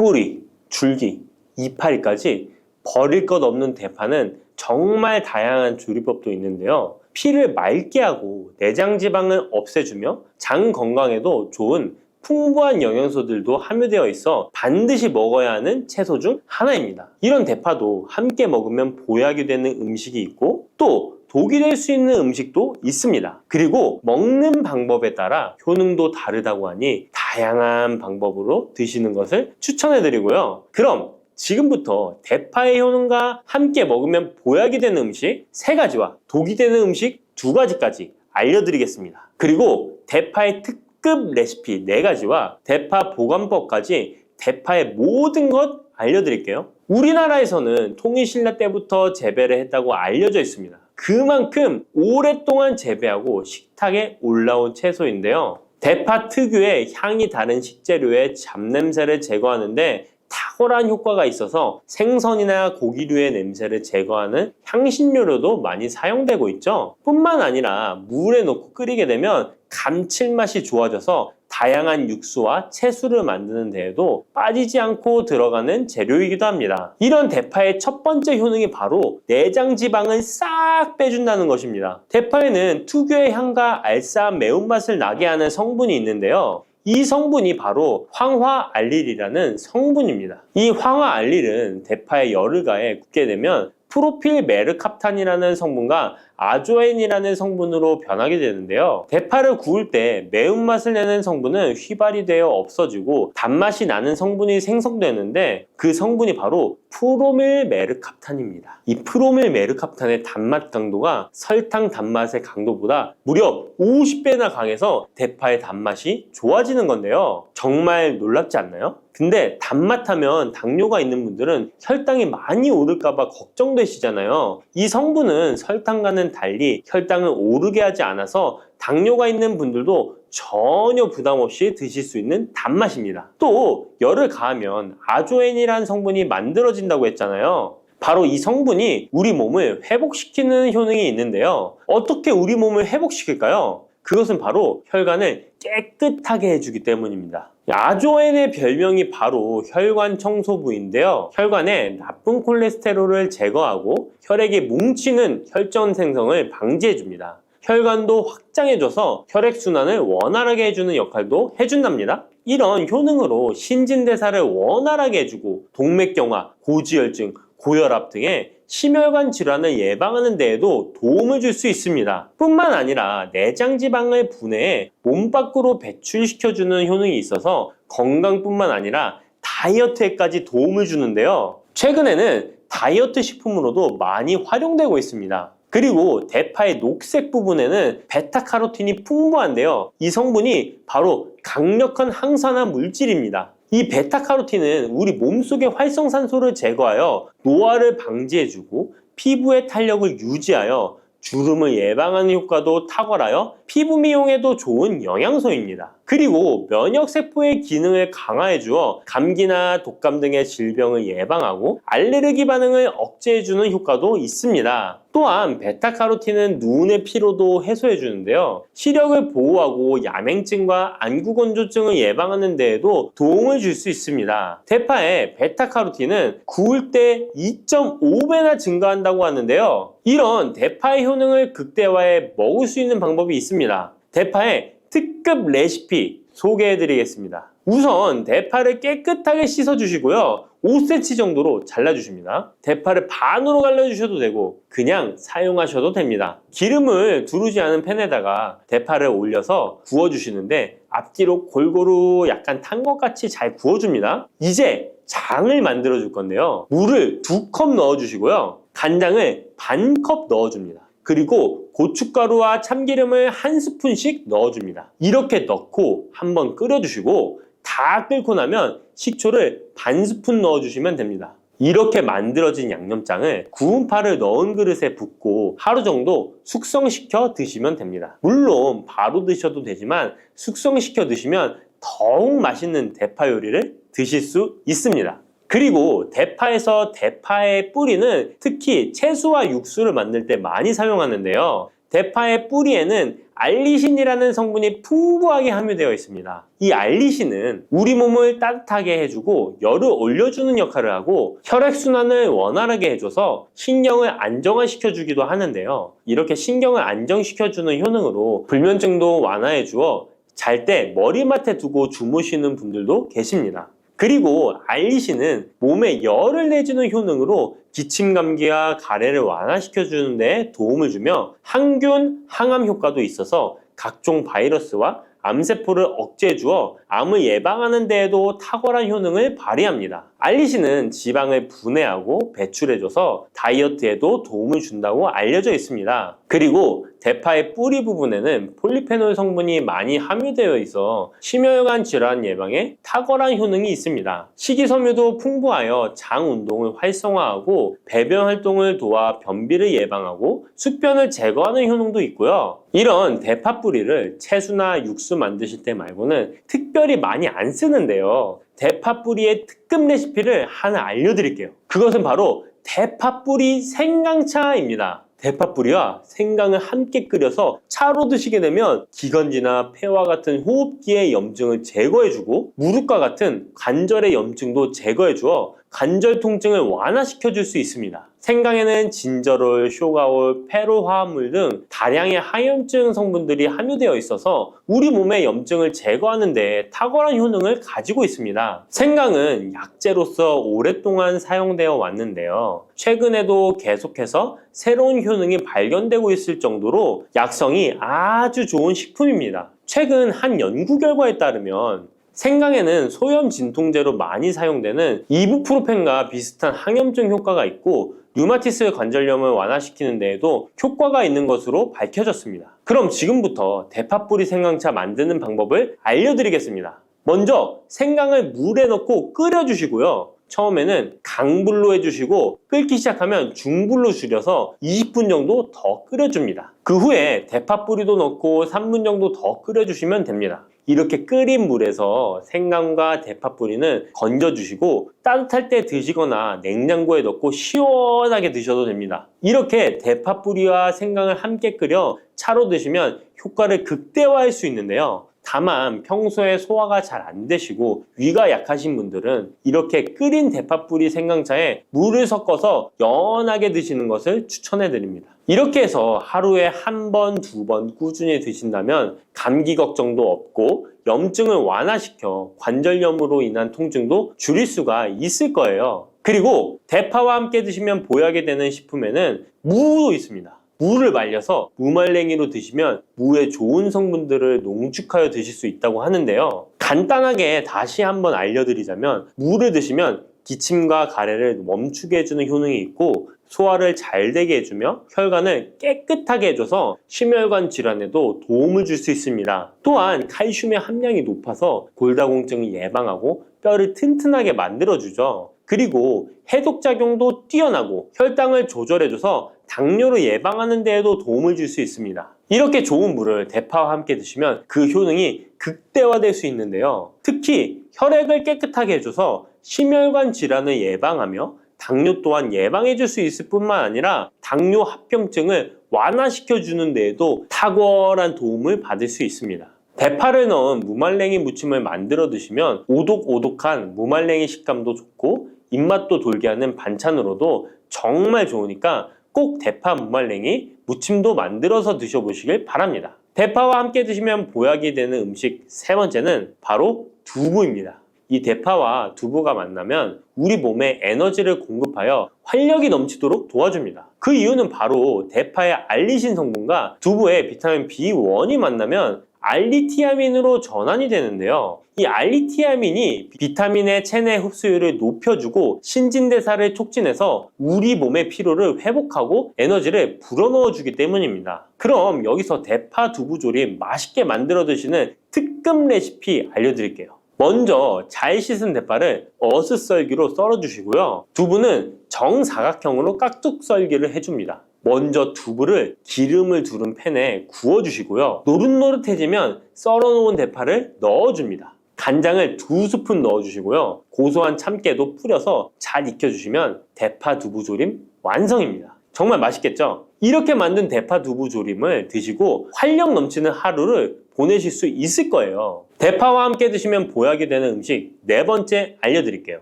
뿌리, 줄기, 이파리까지 버릴 것 없는 대파는 정말 다양한 조리법도 있는데요. 피를 맑게 하고 내장 지방을 없애주며 장 건강에도 좋은 풍부한 영양소들도 함유되어 있어 반드시 먹어야 하는 채소 중 하나입니다. 이런 대파도 함께 먹으면 보약이 되는 음식이 있고 또 독이 될 수 있는 음식도 있습니다. 그리고 먹는 방법에 따라 효능도 다르다고 하니 다양한 방법으로 드시는 것을 추천해 드리고요. 그럼 지금부터 대파의 효능과 함께 먹으면 보약이 되는 음식 3가지와 독이 되는 음식 2가지까지 알려드리겠습니다. 그리고 대파의 특급 레시피 4가지와 대파 보관법까지 대파의 모든 것 알려드릴게요. 우리나라에서는 통일신라 때부터 재배를 했다고 알려져 있습니다. 그만큼 오랫동안 재배하고 식탁에 올라온 채소인데요. 대파 특유의 향이 다른 식재료의 잡냄새를 제거하는데 탁월한 효과가 있어서 생선이나 고기류의 냄새를 제거하는 향신료로도 많이 사용되고 있죠. 뿐만 아니라 물에 넣고 끓이게 되면 감칠맛이 좋아져서 다양한 육수와 채소를 만드는 데에도 빠지지 않고 들어가는 재료이기도 합니다. 이런 대파의 첫 번째 효능이 바로 내장 지방을 싹 빼준다는 것입니다. 대파에는 특유의 향과 알싸한 매운맛을 나게 하는 성분이 있는데요. 이 성분이 바로 황화알릴이라는 성분입니다. 이 황화알릴은 대파에 열을 가해 굽게 되면 프로필메르캅탄이라는 성분과 아조엔이라는 성분으로 변하게 되는데요. 대파를 구울 때 매운맛을 내는 성분은 휘발이 되어 없어지고 단맛이 나는 성분이 생성되는데 그 성분이 바로 프로밀메르캅탄입니다. 이 프로밀메르캅탄의 단맛 강도가 설탕 단맛의 강도보다 무려 50배나 강해서 대파의 단맛이 좋아지는 건데요. 정말 놀랍지 않나요? 근데 단맛 하면 당뇨가 있는 분들은 혈당이 많이 오를까봐 걱정되시잖아요. 이 성분은 설탕과는 달리 혈당을 오르게 하지 않아서 당뇨가 있는 분들도 전혀 부담 없이 드실 수 있는 단맛입니다. 또 열을 가하면 아조엔이라는 성분이 만들어진다고 했잖아요. 바로 이 성분이 우리 몸을 회복시키는 효능이 있는데요. 어떻게 우리 몸을 회복시킬까요? 그것은 바로 혈관을 깨끗하게 해주기 때문입니다. 아조엔의 별명이 바로 혈관 청소부인데요. 혈관에 나쁜 콜레스테롤을 제거하고 혈액이 뭉치는 혈전 생성을 방지해줍니다. 혈관도 확장해줘서 혈액순환을 원활하게 해주는 역할도 해준답니다. 이런 효능으로 신진대사를 원활하게 해주고 동맥경화, 고지혈증, 고혈압 등의 심혈관 질환을 예방하는 데에도 도움을 줄 수 있습니다. 뿐만 아니라 내장지방을 분해해 몸 밖으로 배출시켜주는 효능이 있어서 건강뿐만 아니라 다이어트에까지 도움을 주는데요. 최근에는 다이어트 식품으로도 많이 활용되고 있습니다. 그리고 대파의 녹색 부분에는 베타카로틴이 풍부한데요. 이 성분이 바로 강력한 항산화 물질입니다. 이 베타카로틴은 우리 몸속의 활성산소를 제거하여 노화를 방지해주고 피부의 탄력을 유지하여 주름을 예방하는 효과도 탁월하여 피부 미용에도 좋은 영양소입니다. 그리고 면역세포의 기능을 강화해주어 감기나 독감 등의 질병을 예방하고 알레르기 반응을 억제해주는 효과도 있습니다. 또한 베타카로틴은 눈의 피로도 해소해주는데요. 시력을 보호하고 야맹증과 안구건조증을 예방하는 데에도 도움을 줄 수 있습니다. 대파의 베타카로틴은 구울 때 2.5배나 증가한다고 하는데요. 이런 대파의 효능을 극대화해 먹을 수 있는 방법이 있습니다. 대파의 특급 레시피 소개해드리겠습니다. 우선 대파를 깨끗하게 씻어주시고요. 5cm 정도로 잘라주십니다. 대파를 반으로 갈라주셔도 되고 그냥 사용하셔도 됩니다. 기름을 두르지 않은 팬에다가 대파를 올려서 구워주시는데 앞뒤로 골고루 약간 탄 것 같이 잘 구워줍니다. 이제 장을 만들어 줄 건데요. 물을 2컵 넣어주시고요. 간장을 반컵 넣어줍니다. 그리고 고춧가루와 참기름을 1스푼씩 넣어줍니다. 이렇게 넣고 한번 끓여주시고 다 끓고 나면 식초를 반스푼 넣어주시면 됩니다. 이렇게 만들어진 양념장을 구운 파를 넣은 그릇에 붓고 하루 정도 숙성시켜 드시면 됩니다. 물론 바로 드셔도 되지만 숙성시켜 드시면 더욱 맛있는 대파 요리를 드실 수 있습니다. 그리고 대파에서 대파의 뿌리는 특히 채소와 육수를 만들 때 많이 사용하는데요. 대파의 뿌리에는 알리신이라는 성분이 풍부하게 함유되어 있습니다. 이 알리신은 우리 몸을 따뜻하게 해주고 열을 올려주는 역할을 하고 혈액순환을 원활하게 해줘서 신경을 안정화시켜주기도 하는데요. 이렇게 신경을 안정시켜주는 효능으로 불면증도 완화해주어 잘 때 머리맡에 두고 주무시는 분들도 계십니다. 그리고 알리신은 몸에 열을 내주는 효능으로 기침 감기와 가래를 완화시켜주는 데 도움을 주며 항균, 항암 효과도 있어서 각종 바이러스와 암세포를 억제해 주어 암을 예방하는 데에도 탁월한 효능을 발휘합니다. 알리신은 지방을 분해하고 배출해줘서 다이어트에도 도움을 준다고 알려져 있습니다. 그리고 대파의 뿌리 부분에는 폴리페놀 성분이 많이 함유되어 있어 심혈관 질환 예방에 탁월한 효능이 있습니다. 식이섬유도 풍부하여 장 운동을 활성화하고 배변 활동을 도와 변비를 예방하고 숙변을 제거하는 효능도 있고요. 이런 대파 뿌리를 채소나 육수 만드실 때 말고는 특별히 많이 안 쓰는데요. 대파 뿌리의 특급 레시피를 하나 알려드릴게요. 그것은 바로 대파 뿌리 생강차입니다. 대파 뿌리와 생강을 함께 끓여서 차로 드시게 되면 기관지나 폐와 같은 호흡기의 염증을 제거해주고 무릎과 같은 관절의 염증도 제거해주어 관절 통증을 완화시켜줄 수 있습니다. 생강에는 진저롤, 쇼가올, 페로 화합물 등 다량의 항염증 성분들이 함유되어 있어서 우리 몸의 염증을 제거하는 데 탁월한 효능을 가지고 있습니다. 생강은 약재로서 오랫동안 사용되어 왔는데요. 최근에도 계속해서 새로운 효능이 발견되고 있을 정도로 약성이 아주 좋은 식품입니다. 최근 한 연구 결과에 따르면 생강에는 소염 진통제로 많이 사용되는 이부프로펜과 비슷한 항염증 효과가 있고 류마티스 관절염을 완화시키는 데에도 효과가 있는 것으로 밝혀졌습니다. 그럼 지금부터 대파 뿌리 생강차 만드는 방법을 알려드리겠습니다. 먼저 생강을 물에 넣고 끓여주시고요. 처음에는 강불로 해주시고 끓기 시작하면 중불로 줄여서 20분 정도 더 끓여줍니다. 그 후에 대파 뿌리도 넣고 3분 정도 더 끓여주시면 됩니다. 이렇게 끓인 물에서 생강과 대파 뿌리는 건져주시고 따뜻할 때 드시거나 냉장고에 넣고 시원하게 드셔도 됩니다. 이렇게 대파 뿌리와 생강을 함께 끓여 차로 드시면 효과를 극대화할 수 있는데요. 다만 평소에 소화가 잘 안 되시고 위가 약하신 분들은 이렇게 끓인 대파뿌리 생강차에 물을 섞어서 연하게 드시는 것을 추천해 드립니다. 이렇게 해서 하루에 한 번, 두 번 꾸준히 드신다면 감기 걱정도 없고 염증을 완화시켜 관절염으로 인한 통증도 줄일 수가 있을 거예요. 그리고 대파와 함께 드시면 보약이 되는 식품에는 무도 있습니다. 무를 말려서 무말랭이로 드시면 무의 좋은 성분들을 농축하여 드실 수 있다고 하는데요. 간단하게 다시 한번 알려드리자면 무를 드시면 기침과 가래를 멈추게 해주는 효능이 있고 소화를 잘 되게 해주며 혈관을 깨끗하게 해줘서 심혈관 질환에도 도움을 줄 수 있습니다. 또한 칼슘의 함량이 높아서 골다공증을 예방하고 뼈를 튼튼하게 만들어주죠. 그리고 해독작용도 뛰어나고 혈당을 조절해줘서 당뇨를 예방하는 데에도 도움을 줄 수 있습니다. 이렇게 좋은 물을 대파와 함께 드시면 그 효능이 극대화될 수 있는데요. 특히 혈액을 깨끗하게 해줘서 심혈관 질환을 예방하며 당뇨 또한 예방해 줄 수 있을 뿐만 아니라 당뇨 합병증을 완화시켜 주는 데에도 탁월한 도움을 받을 수 있습니다. 대파를 넣은 무말랭이 무침을 만들어 드시면 오독오독한 무말랭이 식감도 좋고 입맛도 돌게 하는 반찬으로도 정말 좋으니까 꼭 대파 무말랭이 무침도 만들어서 드셔보시길 바랍니다. 대파와 함께 드시면 보약이 되는 음식 세 번째는 바로 두부입니다. 이 대파와 두부가 만나면 우리 몸에 에너지를 공급하여 활력이 넘치도록 도와줍니다. 그 이유는 바로 대파의 알리신 성분과 두부의 비타민 B1이 만나면 알리티아민으로 전환이 되는데요. 이 알리티아민이 비타민의 체내 흡수율을 높여주고 신진대사를 촉진해서 우리 몸의 피로를 회복하고 에너지를 불어넣어 주기 때문입니다. 그럼 여기서 대파 두부 조림 맛있게 만들어 드시는 특급 레시피 알려드릴게요. 먼저 잘 씻은 대파를 어슷썰기로 썰어 주시고요. 두부는 정사각형으로 깍둑 썰기를 해줍니다. 먼저 두부를 기름을 두른 팬에 구워주시고요. 노릇노릇해지면 썰어놓은 대파를 넣어줍니다. 간장을 2스푼 넣어주시고요. 고소한 참깨도 뿌려서 잘 익혀주시면 대파 두부조림 완성입니다. 정말 맛있겠죠? 이렇게 만든 대파 두부 조림을 드시고 활력 넘치는 하루를 보내실 수 있을 거예요. 대파와 함께 드시면 보약이 되는 음식 네 번째 알려드릴게요.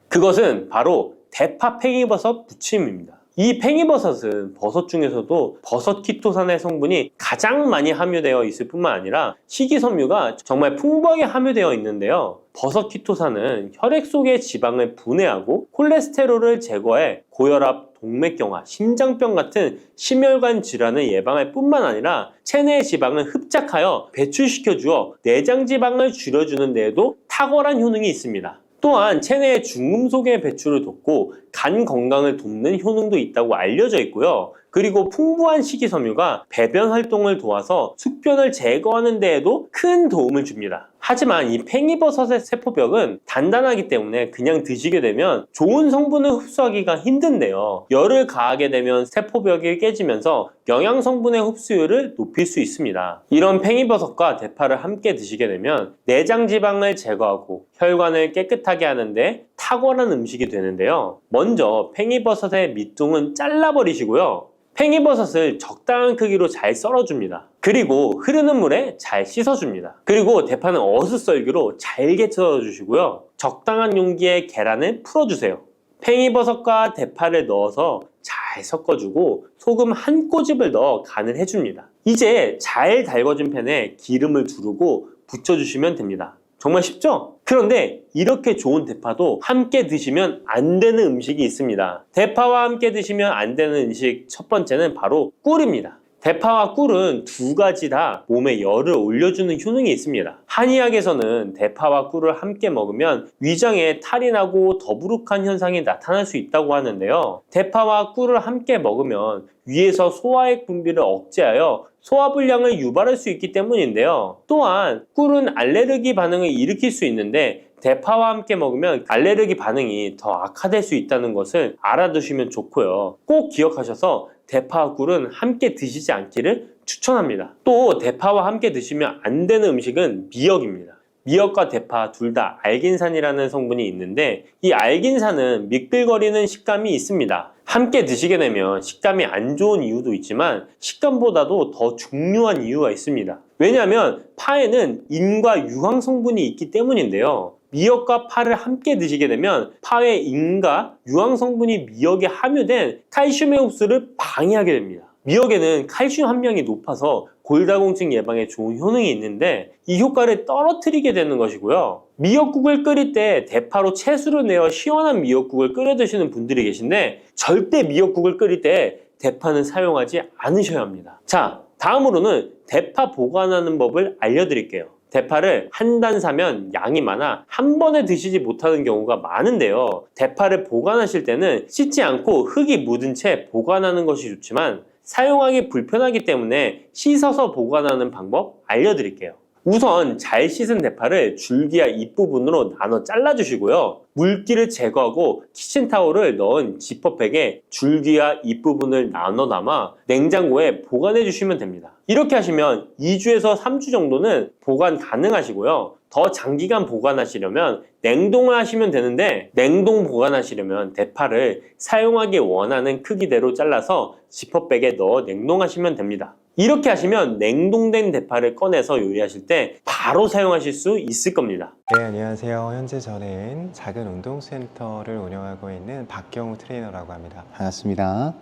그것은 바로 대파 팽이버섯 부침입니다. 이 팽이버섯은 버섯 중에서도 버섯 키토산의 성분이 가장 많이 함유되어 있을 뿐만 아니라 식이섬유가 정말 풍부하게 함유되어 있는데요. 버섯 키토산은 혈액 속의 지방을 분해하고 콜레스테롤을 제거해 고혈압, 동맥경화, 심장병 같은 심혈관 질환을 예방할 뿐만 아니라 체내의 지방을 흡착하여 배출시켜 주어 내장 지방을 줄여주는 데에도 탁월한 효능이 있습니다. 또한 체내의 중금속의 배출을 돕고 간 건강을 돕는 효능도 있다고 알려져 있고요. 그리고 풍부한 식이섬유가 배변 활동을 도와서 숙변을 제거하는 데에도 큰 도움을 줍니다. 하지만 이 팽이버섯의 세포벽은 단단하기 때문에 그냥 드시게 되면 좋은 성분을 흡수하기가 힘든데요. 열을 가하게 되면 세포벽이 깨지면서 영양 성분의 흡수율을 높일 수 있습니다. 이런 팽이버섯과 대파를 함께 드시게 되면 내장 지방을 제거하고 혈관을 깨끗하게 하는데 탁월한 음식이 되는데요. 먼저 팽이버섯의 밑둥은 잘라버리시고요. 팽이버섯을 적당한 크기로 잘 썰어줍니다. 그리고 흐르는 물에 잘 씻어줍니다. 그리고 대파는 어슷썰기로 잘게 썰어주시고요. 적당한 용기에 계란을 풀어주세요. 팽이버섯과 대파를 넣어서 잘 섞어주고 소금 한 꼬집을 넣어 간을 해줍니다. 이제 잘 달궈진 팬에 기름을 두르고 부쳐주시면 됩니다. 정말 쉽죠? 그런데 이렇게 좋은 대파도 함께 드시면 안 되는 음식이 있습니다. 대파와 함께 드시면 안 되는 음식 첫 번째는 바로 꿀입니다. 대파와 꿀은 두 가지 다 몸에 열을 올려주는 효능이 있습니다. 한의학에서는 대파와 꿀을 함께 먹으면 위장에 탈이 나고 더부룩한 현상이 나타날 수 있다고 하는데요. 대파와 꿀을 함께 먹으면 위에서 소화액 분비를 억제하여 소화불량을 유발할 수 있기 때문인데요. 또한 꿀은 알레르기 반응을 일으킬 수 있는데 대파와 함께 먹으면 알레르기 반응이 더 악화될 수 있다는 것을 알아두시면 좋고요. 꼭 기억하셔서 대파와 꿀은 함께 드시지 않기를 추천합니다. 또 대파와 함께 드시면 안 되는 음식은 미역입니다. 미역과 대파 둘 다 알긴산이라는 성분이 있는데 이 알긴산은 미끌거리는 식감이 있습니다. 함께 드시게 되면 식감이 안 좋은 이유도 있지만 식감보다도 더 중요한 이유가 있습니다. 왜냐하면 파에는 인과 유황 성분이 있기 때문인데요. 미역과 파를 함께 드시게 되면 파의 인과 유황 성분이 미역에 함유된 칼슘의 흡수를 방해하게 됩니다. 미역에는 칼슘 함량이 높아서 골다공증 예방에 좋은 효능이 있는데 이 효과를 떨어뜨리게 되는 것이고요. 미역국을 끓일 때 대파로 채수를 내어 시원한 미역국을 끓여 드시는 분들이 계신데 절대 미역국을 끓일 때 대파는 사용하지 않으셔야 합니다. 자, 다음으로는 대파 보관하는 법을 알려드릴게요. 대파를 한 단 사면 양이 많아 한 번에 드시지 못하는 경우가 많은데요. 대파를 보관하실 때는 씻지 않고 흙이 묻은 채 보관하는 것이 좋지만 사용하기 불편하기 때문에 씻어서 보관하는 방법 알려드릴게요. 우선 잘 씻은 대파를 줄기와 잎부분으로 나눠 잘라주시고요. 물기를 제거하고 키친타올을 넣은 지퍼백에 줄기와 잎부분을 나눠 담아 냉장고에 보관해 주시면 됩니다. 이렇게 하시면 2주에서 3주 정도는 보관 가능하시고요. 더 장기간 보관하시려면 냉동을 하시면 되는데 냉동 보관하시려면 대파를 사용하기 원하는 크기대로 잘라서 지퍼백에 넣어 냉동하시면 됩니다. 이렇게 하시면 냉동된 대파를 꺼내서 요리하실 때 바로 사용하실 수 있을 겁니다. 네, 안녕하세요. 현재 저는 작은 운동센터를 운영하고 있는 박경우 트레이너라고 합니다. 반갑습니다.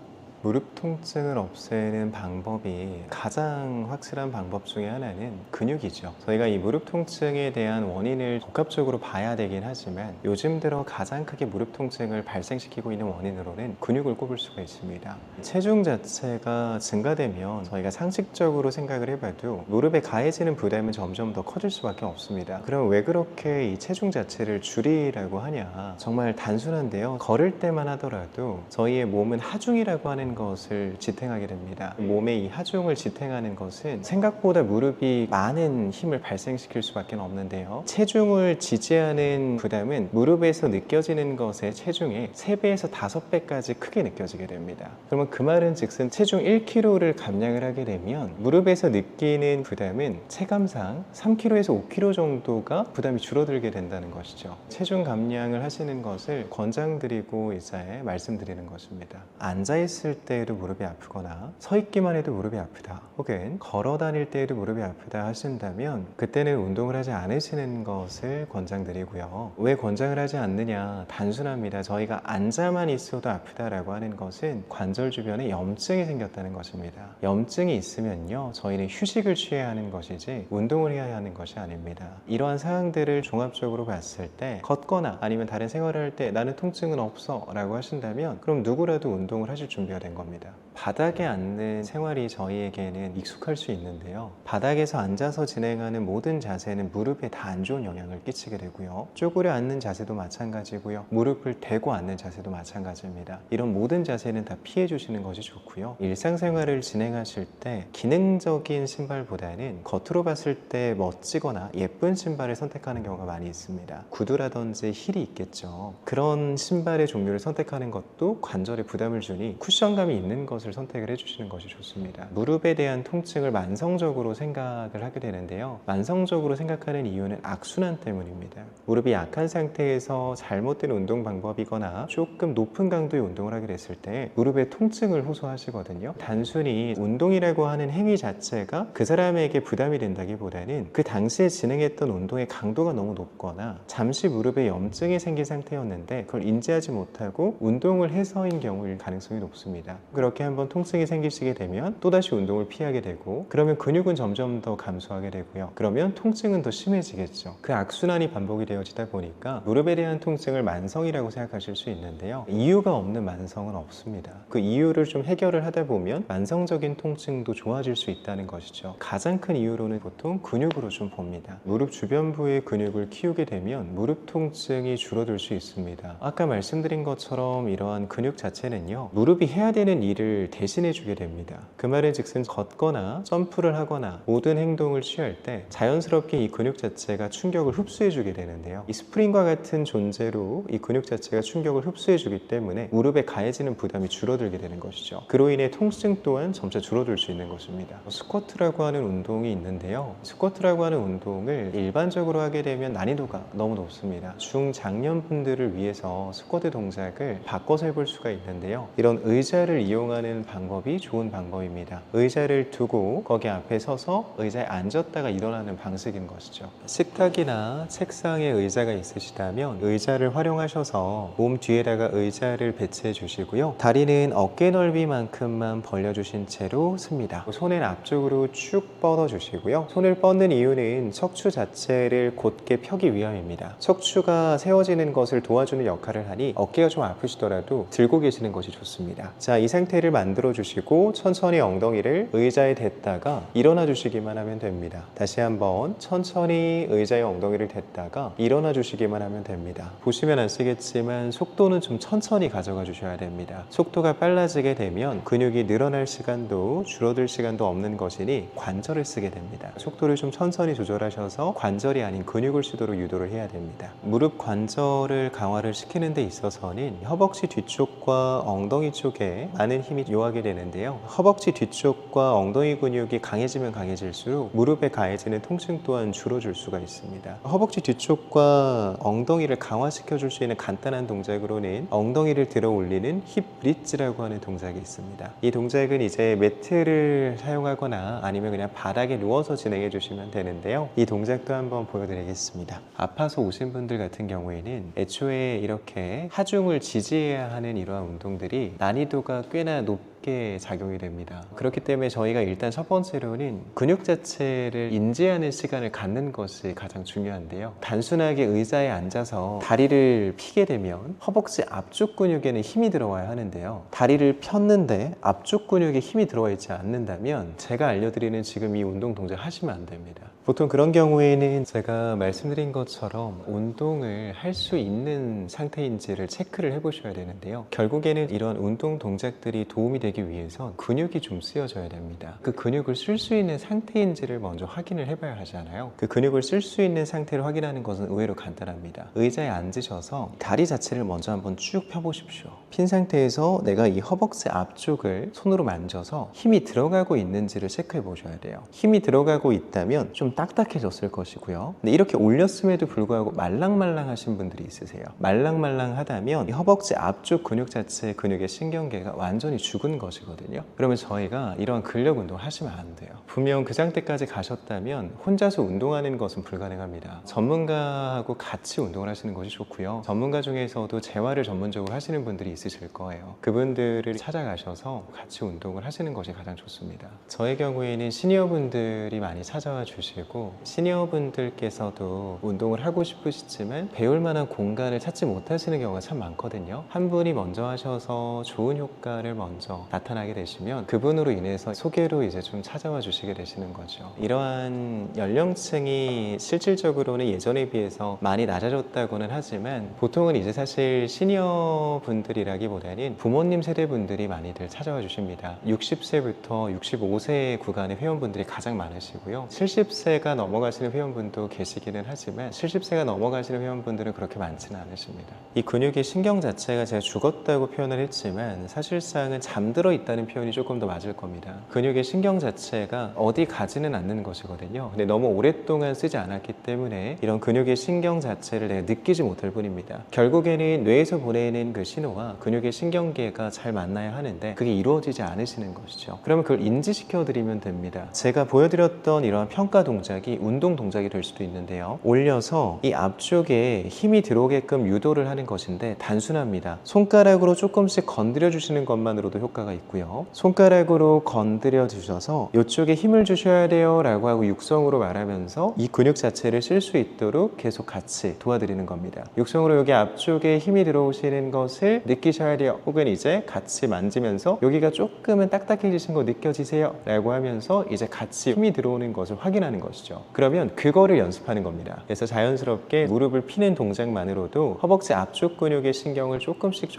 무릎 통증을 없애는 방법이 가장 확실한 방법 중에 하나는 근육이죠. 저희가 이 무릎 통증에 대한 원인을 복합적으로 봐야 되긴 하지만 요즘 들어 가장 크게 무릎 통증을 발생시키고 있는 원인으로는 근육을 꼽을 수가 있습니다. 체중 자체가 증가되면 저희가 상식적으로 생각을 해봐도 무릎에 가해지는 부담은 점점 더 커질 수밖에 없습니다. 그럼 왜 그렇게 이 체중 자체를 줄이라고 하냐? 정말 단순한데요. 걸을 때만 하더라도 저희의 몸은 하중이라고 하는 것을 지탱하게 됩니다. 몸의 이 하중을 지탱하는 것은 생각보다 무릎이 많은 힘을 발생시킬 수밖에 없는데요. 체중을 지지하는 부담은 무릎에서 느껴지는 것의 체중의 3배에서 5배까지 크게 느껴지게 됩니다. 그러면 그 말은 즉슨 체중 1kg를 감량을 하게 되면 무릎에서 느끼는 부담은 체감상 3kg에서 5kg 정도가 부담이 줄어들게 된다는 것이죠. 체중 감량을 하시는 것을 권장드리고 이제 말씀드리는 것입니다. 앉아있을 때에도 무릎이 아프거나 서 있기만 해도 무릎이 아프다, 혹은 걸어 다닐 때에도 무릎이 아프다 하신다면 그때는 운동을 하지 않으시는 것을 권장드리고요. 왜 권장을 하지 않느냐? 단순합니다. 저희가 앉아만 있어도 아프다라고 하는 것은 관절 주변에 염증이 생겼다는 것입니다. 염증이 있으면요, 저희는 휴식을 취해야 하는 것이지 운동을 해야 하는 것이 아닙니다. 이러한 사항들을 종합적으로 봤을 때 걷거나 아니면 다른 생활을 할 때 나는 통증은 없어 라고 하신다면 그럼 누구라도 운동을 하실 준비가 된 겁니다. 바닥에 앉는 생활이 저희에게는 익숙할 수 있는데요, 바닥에서 앉아서 진행하는 모든 자세는 무릎에 다 안 좋은 영향을 끼치게 되고요, 쪼그려 앉는 자세도 마찬가지고요, 무릎을 대고 앉는 자세도 마찬가지입니다. 이런 모든 자세는 다 피해 주시는 것이 좋고요, 일상생활을 진행하실 때 기능적인 신발보다는 겉으로 봤을 때 멋지거나 예쁜 신발을 선택하는 경우가 많이 있습니다. 구두라든지 힐이 있겠죠. 그런 신발의 종류를 선택하는 것도 관절에 부담을 주니 쿠션감이 있는 것을 선택을 해주시는 것이 좋습니다. 무릎에 대한 통증을 만성적으로 생각을 하게 되는데요, 만성적으로 생각하는 이유는 악순환 때문입니다. 무릎이 약한 상태에서 잘못된 운동 방법이거나 조금 높은 강도의 운동을 하게 됐을 때 무릎에 통증을 호소하시거든요. 단순히 운동이라고 하는 행위 자체가 그 사람에게 부담이 된다기보다는 그 당시에 진행했던 운동의 강도가 너무 높거나 잠시 무릎에 염증이 생긴 상태였는데 그걸 인지하지 못하고 운동을 해서인 경우일 가능성이 높습니다. 그렇게 한번 통증이 생기시게 되면 또다시 운동을 피하게 되고, 그러면 근육은 점점 더 감소하게 되고요, 그러면 통증은 더 심해지겠죠. 그 악순환이 반복이 되어지다 보니까 무릎에 대한 통증을 만성이라고 생각하실 수 있는데요, 이유가 없는 만성은 없습니다. 그 이유를 좀 해결을 하다 보면 만성적인 통증도 좋아질 수 있다는 것이죠. 가장 큰 이유로는 보통 근육으로 좀 봅니다. 무릎 주변부의 근육을 키우게 되면 무릎 통증이 줄어들 수 있습니다. 아까 말씀드린 것처럼 이러한 근육 자체는요, 무릎이 해야 되는 일을 대신해 주게 됩니다. 그 말은 즉슨 걷거나 점프를 하거나 모든 행동을 취할 때 자연스럽게 이 근육 자체가 충격을 흡수해 주게 되는데요, 이 스프링과 같은 존재로 이 근육 자체가 충격을 흡수해 주기 때문에 무릎에 가해지는 부담이 줄어들게 되는 것이죠. 그로 인해 통증 또한 점차 줄어들 수 있는 것입니다. 스쿼트라고 하는 운동이 있는데요, 스쿼트라고 하는 운동을 일반적으로 하게 되면 난이도가 너무 높습니다. 중장년분들을 위해서 스쿼트 동작을 바꿔서 해볼 수가 있는데요, 이런 의자를 이용하는 방법이 좋은 방법입니다. 의자를 두고 거기 앞에 서서 의자에 앉았다가 일어나는 방식인 것이죠. 식탁이나 책상에 의자가 있으시다면 의자를 활용하셔서 몸 뒤에다가 의자를 배치해 주시고요, 다리는 어깨 넓이만큼만 벌려주신 채로 씁니다. 손은 앞쪽으로 쭉 뻗어 주시고요, 손을 뻗는 이유는 척추 자체를 곧게 펴기 위함입니다. 척추가 세워지는 것을 도와주는 역할을 하니 어깨가 좀 아프시더라도 들고 계시는 것이 좋습니다. 자, 이 상태를 만들어 주시고 천천히 엉덩이를 의자에 댔다가 일어나 주시기만 하면 됩니다. 다시 한번 천천히 의자에 엉덩이를 댔다가 일어나 주시기만 하면 됩니다. 보시면 아시겠지만 속도는 좀 천천히 가져가 주셔야 됩니다. 속도가 빨라지게 되면 근육이 늘어날 시간도 줄어들 시간도 없는 것이니 관절을 쓰게 됩니다. 속도를 좀 천천히 조절하셔서 관절이 아닌 근육을 쓰도록 유도를 해야 됩니다. 무릎 관절을 강화를 시키는 데 있어서는 허벅지 뒤쪽과 엉덩이 쪽에 많은 힘이 요하게 되는데요, 허벅지 뒤쪽과 엉덩이 근육이 강해지면 강해질수록 무릎에 가해지는 통증 또한 줄어들 수가 있습니다. 허벅지 뒤쪽과 엉덩이를 강화시켜 줄 수 있는 간단한 동작으로는 엉덩이를 들어 올리는 힙 브릿지라고 하는 동작이 있습니다. 이 동작은 이제 매트를 사용하거나 아니면 그냥 바닥에 누워서 진행해 주시면 되는데요, 이 동작도 한번 보여드리겠습니다. 아파서 오신 분들 같은 경우에는 애초에 이렇게 하중을 지지해야 하는 이러한 운동들이 난이도가 꽤나 높게 작용이 됩니다. 그렇기 때문에 저희가 일단 첫 번째로는 근육 자체를 인지하는 시간을 갖는 것이 가장 중요한데요, 단순하게 의자에 앉아서 다리를 피게 되면 허벅지 앞쪽 근육에는 힘이 들어와야 하는데요, 다리를 폈는데 앞쪽 근육에 힘이 들어와 있지 않는다면 제가 알려드리는 지금 이 운동 동작 하시면 안 됩니다. 보통 그런 경우에는 제가 말씀드린 것처럼 운동을 할 수 있는 상태인지를 체크를 해보셔야 되는데요, 결국에는 이런 운동 동작들이 도움이 되기 위해선 근육이 좀 쓰여져야 됩니다. 그 근육을 쓸 수 있는 상태인지를 먼저 확인을 해봐야 하잖아요. 그 근육을 쓸 수 있는 상태를 확인하는 것은 의외로 간단합니다. 의자에 앉으셔서 다리 자체를 먼저 한번 쭉 펴보십시오. 핀 상태에서 내가 이 허벅지 앞쪽을 손으로 만져서 힘이 들어가고 있는지를 체크해 보셔야 돼요. 힘이 들어가고 있다면 좀 딱딱해졌을 것이고요. 근데 이렇게 올렸음에도 불구하고 말랑말랑하신 분들이 있으세요. 말랑말랑하다면 이 허벅지 앞쪽 근육 자체의 근육의 신경계가 완전히 죽은 것이거든요. 그러면 저희가 이러한 근력 운동을 하시면 안 돼요. 분명 그 상태까지 가셨다면 혼자서 운동하는 것은 불가능합니다. 전문가하고 같이 운동을 하시는 것이 좋고요. 전문가 중에서도 재활을 전문적으로 하시는 분들이 있으실 거예요. 그분들을 찾아가셔서 같이 운동을 하시는 것이 가장 좋습니다. 저의 경우에는 시니어분들이 많이 찾아와 주시고, 시니어분들께서도 운동을 하고 싶으시지만 배울 만한 공간을 찾지 못하시는 경우가 참 많거든요. 한 분이 먼저 하셔서 좋은 효과를 먼저 나타나게 되시면 그분으로 인해서 소개로 이제 좀 찾아와 주시게 되시는 거죠. 이러한 연령층이 실질적으로는 예전에 비해서 많이 낮아졌다고는 하지만 보통은 이제 사실 시니어 분들이라기보다는 부모님 세대 분들이 많이들 찾아와 주십니다. 60세부터 65세 구간의 회원분들이 가장 많으시고요. 70세가 넘어가시는 회원분도 계시기는 하지만 70세가 넘어가시는 회원분들은 그렇게 많지는 않으십니다. 이 근육의 신경 자체가 제가 죽었다고 표현을 했지만 사실상은 잠들어 있다는 표현이 조금 더 맞을 겁니다. 근육의 신경 자체가 어디 가지는 않는 것이거든요. 근데 너무 오랫동안 쓰지 않았기 때문에 이런 근육의 신경 자체를 내가 느끼지 못할 뿐입니다. 결국에는 뇌에서 보내는 그 신호와 근육의 신경계가 잘 만나야 하는데 그게 이루어지지 않으시는 것이죠. 그러면 그걸 인지시켜 드리면 됩니다. 제가 보여드렸던 이러한 평가 동작이 운동 동작이 될 수도 있는데요. 올려서 이 앞쪽에 힘이 들어오게끔 유도를 하는 것인데 단순합니다. 손가락으로 조금씩 건드려 주시는 것만으로도 효과가 있고요. 손가락으로 건드려 주셔서 이쪽에 힘을 주셔야 돼요 라고 하고 육성으로 말하면서 이 근육 자체를 쓸 수 있도록 계속 같이 도와드리는 겁니다. 육성으로 여기 앞쪽에 힘이 들어오시는 것을 느끼셔야 돼요. 혹은 이제 같이 만지면서 여기가 조금은 딱딱해지신 거 느껴지세요 라고 하면서 이제 같이 힘이 들어오는 것을 확인하는 것이죠. 그러면 그거를 연습하는 겁니다. 그래서 자연스럽게 무릎을 피는 동작만으로도 허벅지 앞쪽 근육의 신경을 조금씩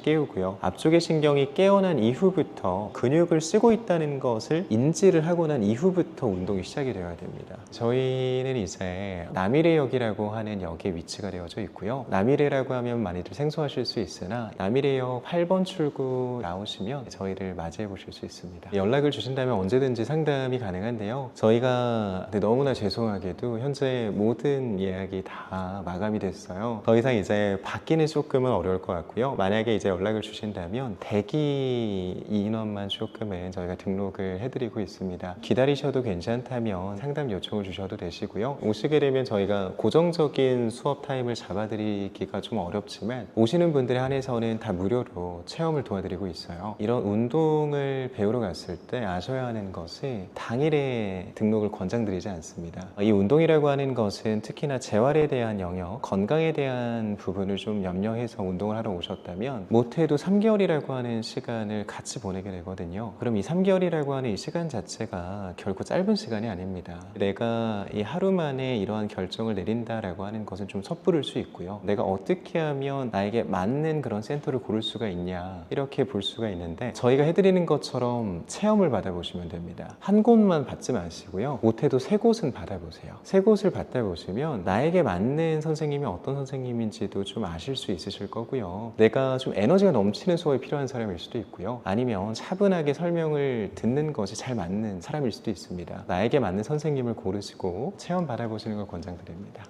깨우고요. 앞쪽의 신경이 깨어난 이후부터 근육을 쓰고 있다는 것을 인지를 하고 난 이후부터 운동이 시작이 되어야 됩니다. 저희는 이제 남이래역이라고 하는 역에 위치가 되어져 있고요. 남이래라고 하면 많이들 생소하실 수 있으나 남이래역 8번 출구 나오시면 저희를 맞이해 보실 수 있습니다. 연락을 주신다면 언제든지 상담이 가능한데요. 저희가 너무나 죄송하게도 현재 모든 예약이 다 마감이 됐어요. 더 이상 이제 받기는 조금은 어려울 것 같고요. 만약에 이제 연락을 주신다면 대기 인원만 조금은 저희가 등록을 해드리고 있습니다. 기다리셔도 괜찮다면 상담 요청을 주셔도 되시고요. 오시게 되면 저희가 고정적인 수업 타임을 잡아드리기가 좀 어렵지만 오시는 분들에 한해서는 다 무료로 체험을 도와드리고 있어요. 이런 운동을 배우러 갔을 때 아셔야 하는 것이 당일에 등록을 권장드리지 않습니다. 이 운동이라고 하는 것은 특히나 재활에 대한 영역, 건강에 대한 부분을 좀 염려해서 운동을 하러 오셨다면 못해도 3개월이라고 하는 시간을 같이 보내게 되거든요. 그럼 이 3개월이라고 하는 이 시간 자체가 결코 짧은 시간이 아닙니다. 내가 이 하루 만에 이러한 결정을 내린다라고 하는 것은 좀 섣부를 수 있고요. 내가 어떻게 하면 나에게 맞는 그런 센터를 고를 수가 있냐 이렇게 볼 수가 있는데 저희가 해드리는 것처럼 체험을 받아보시면 됩니다. 한 곳만 받지 마시고요. 못해도 3곳은 받아보세요. 3곳을 받아보시면 나에게 맞는 선생님이 어떤 선생님인지도 좀 아실 수 있으실 거고요. 내가 좀 에너지가 넘치는 수업이 필요한 사람일 수도 있고요. 아니면 차분하게 설명을 듣는 것이 잘 맞는 사람일 수도 있습니다. 나에게 맞는 선생님을 고르시고 체험 받아보시는 걸 권장드립니다.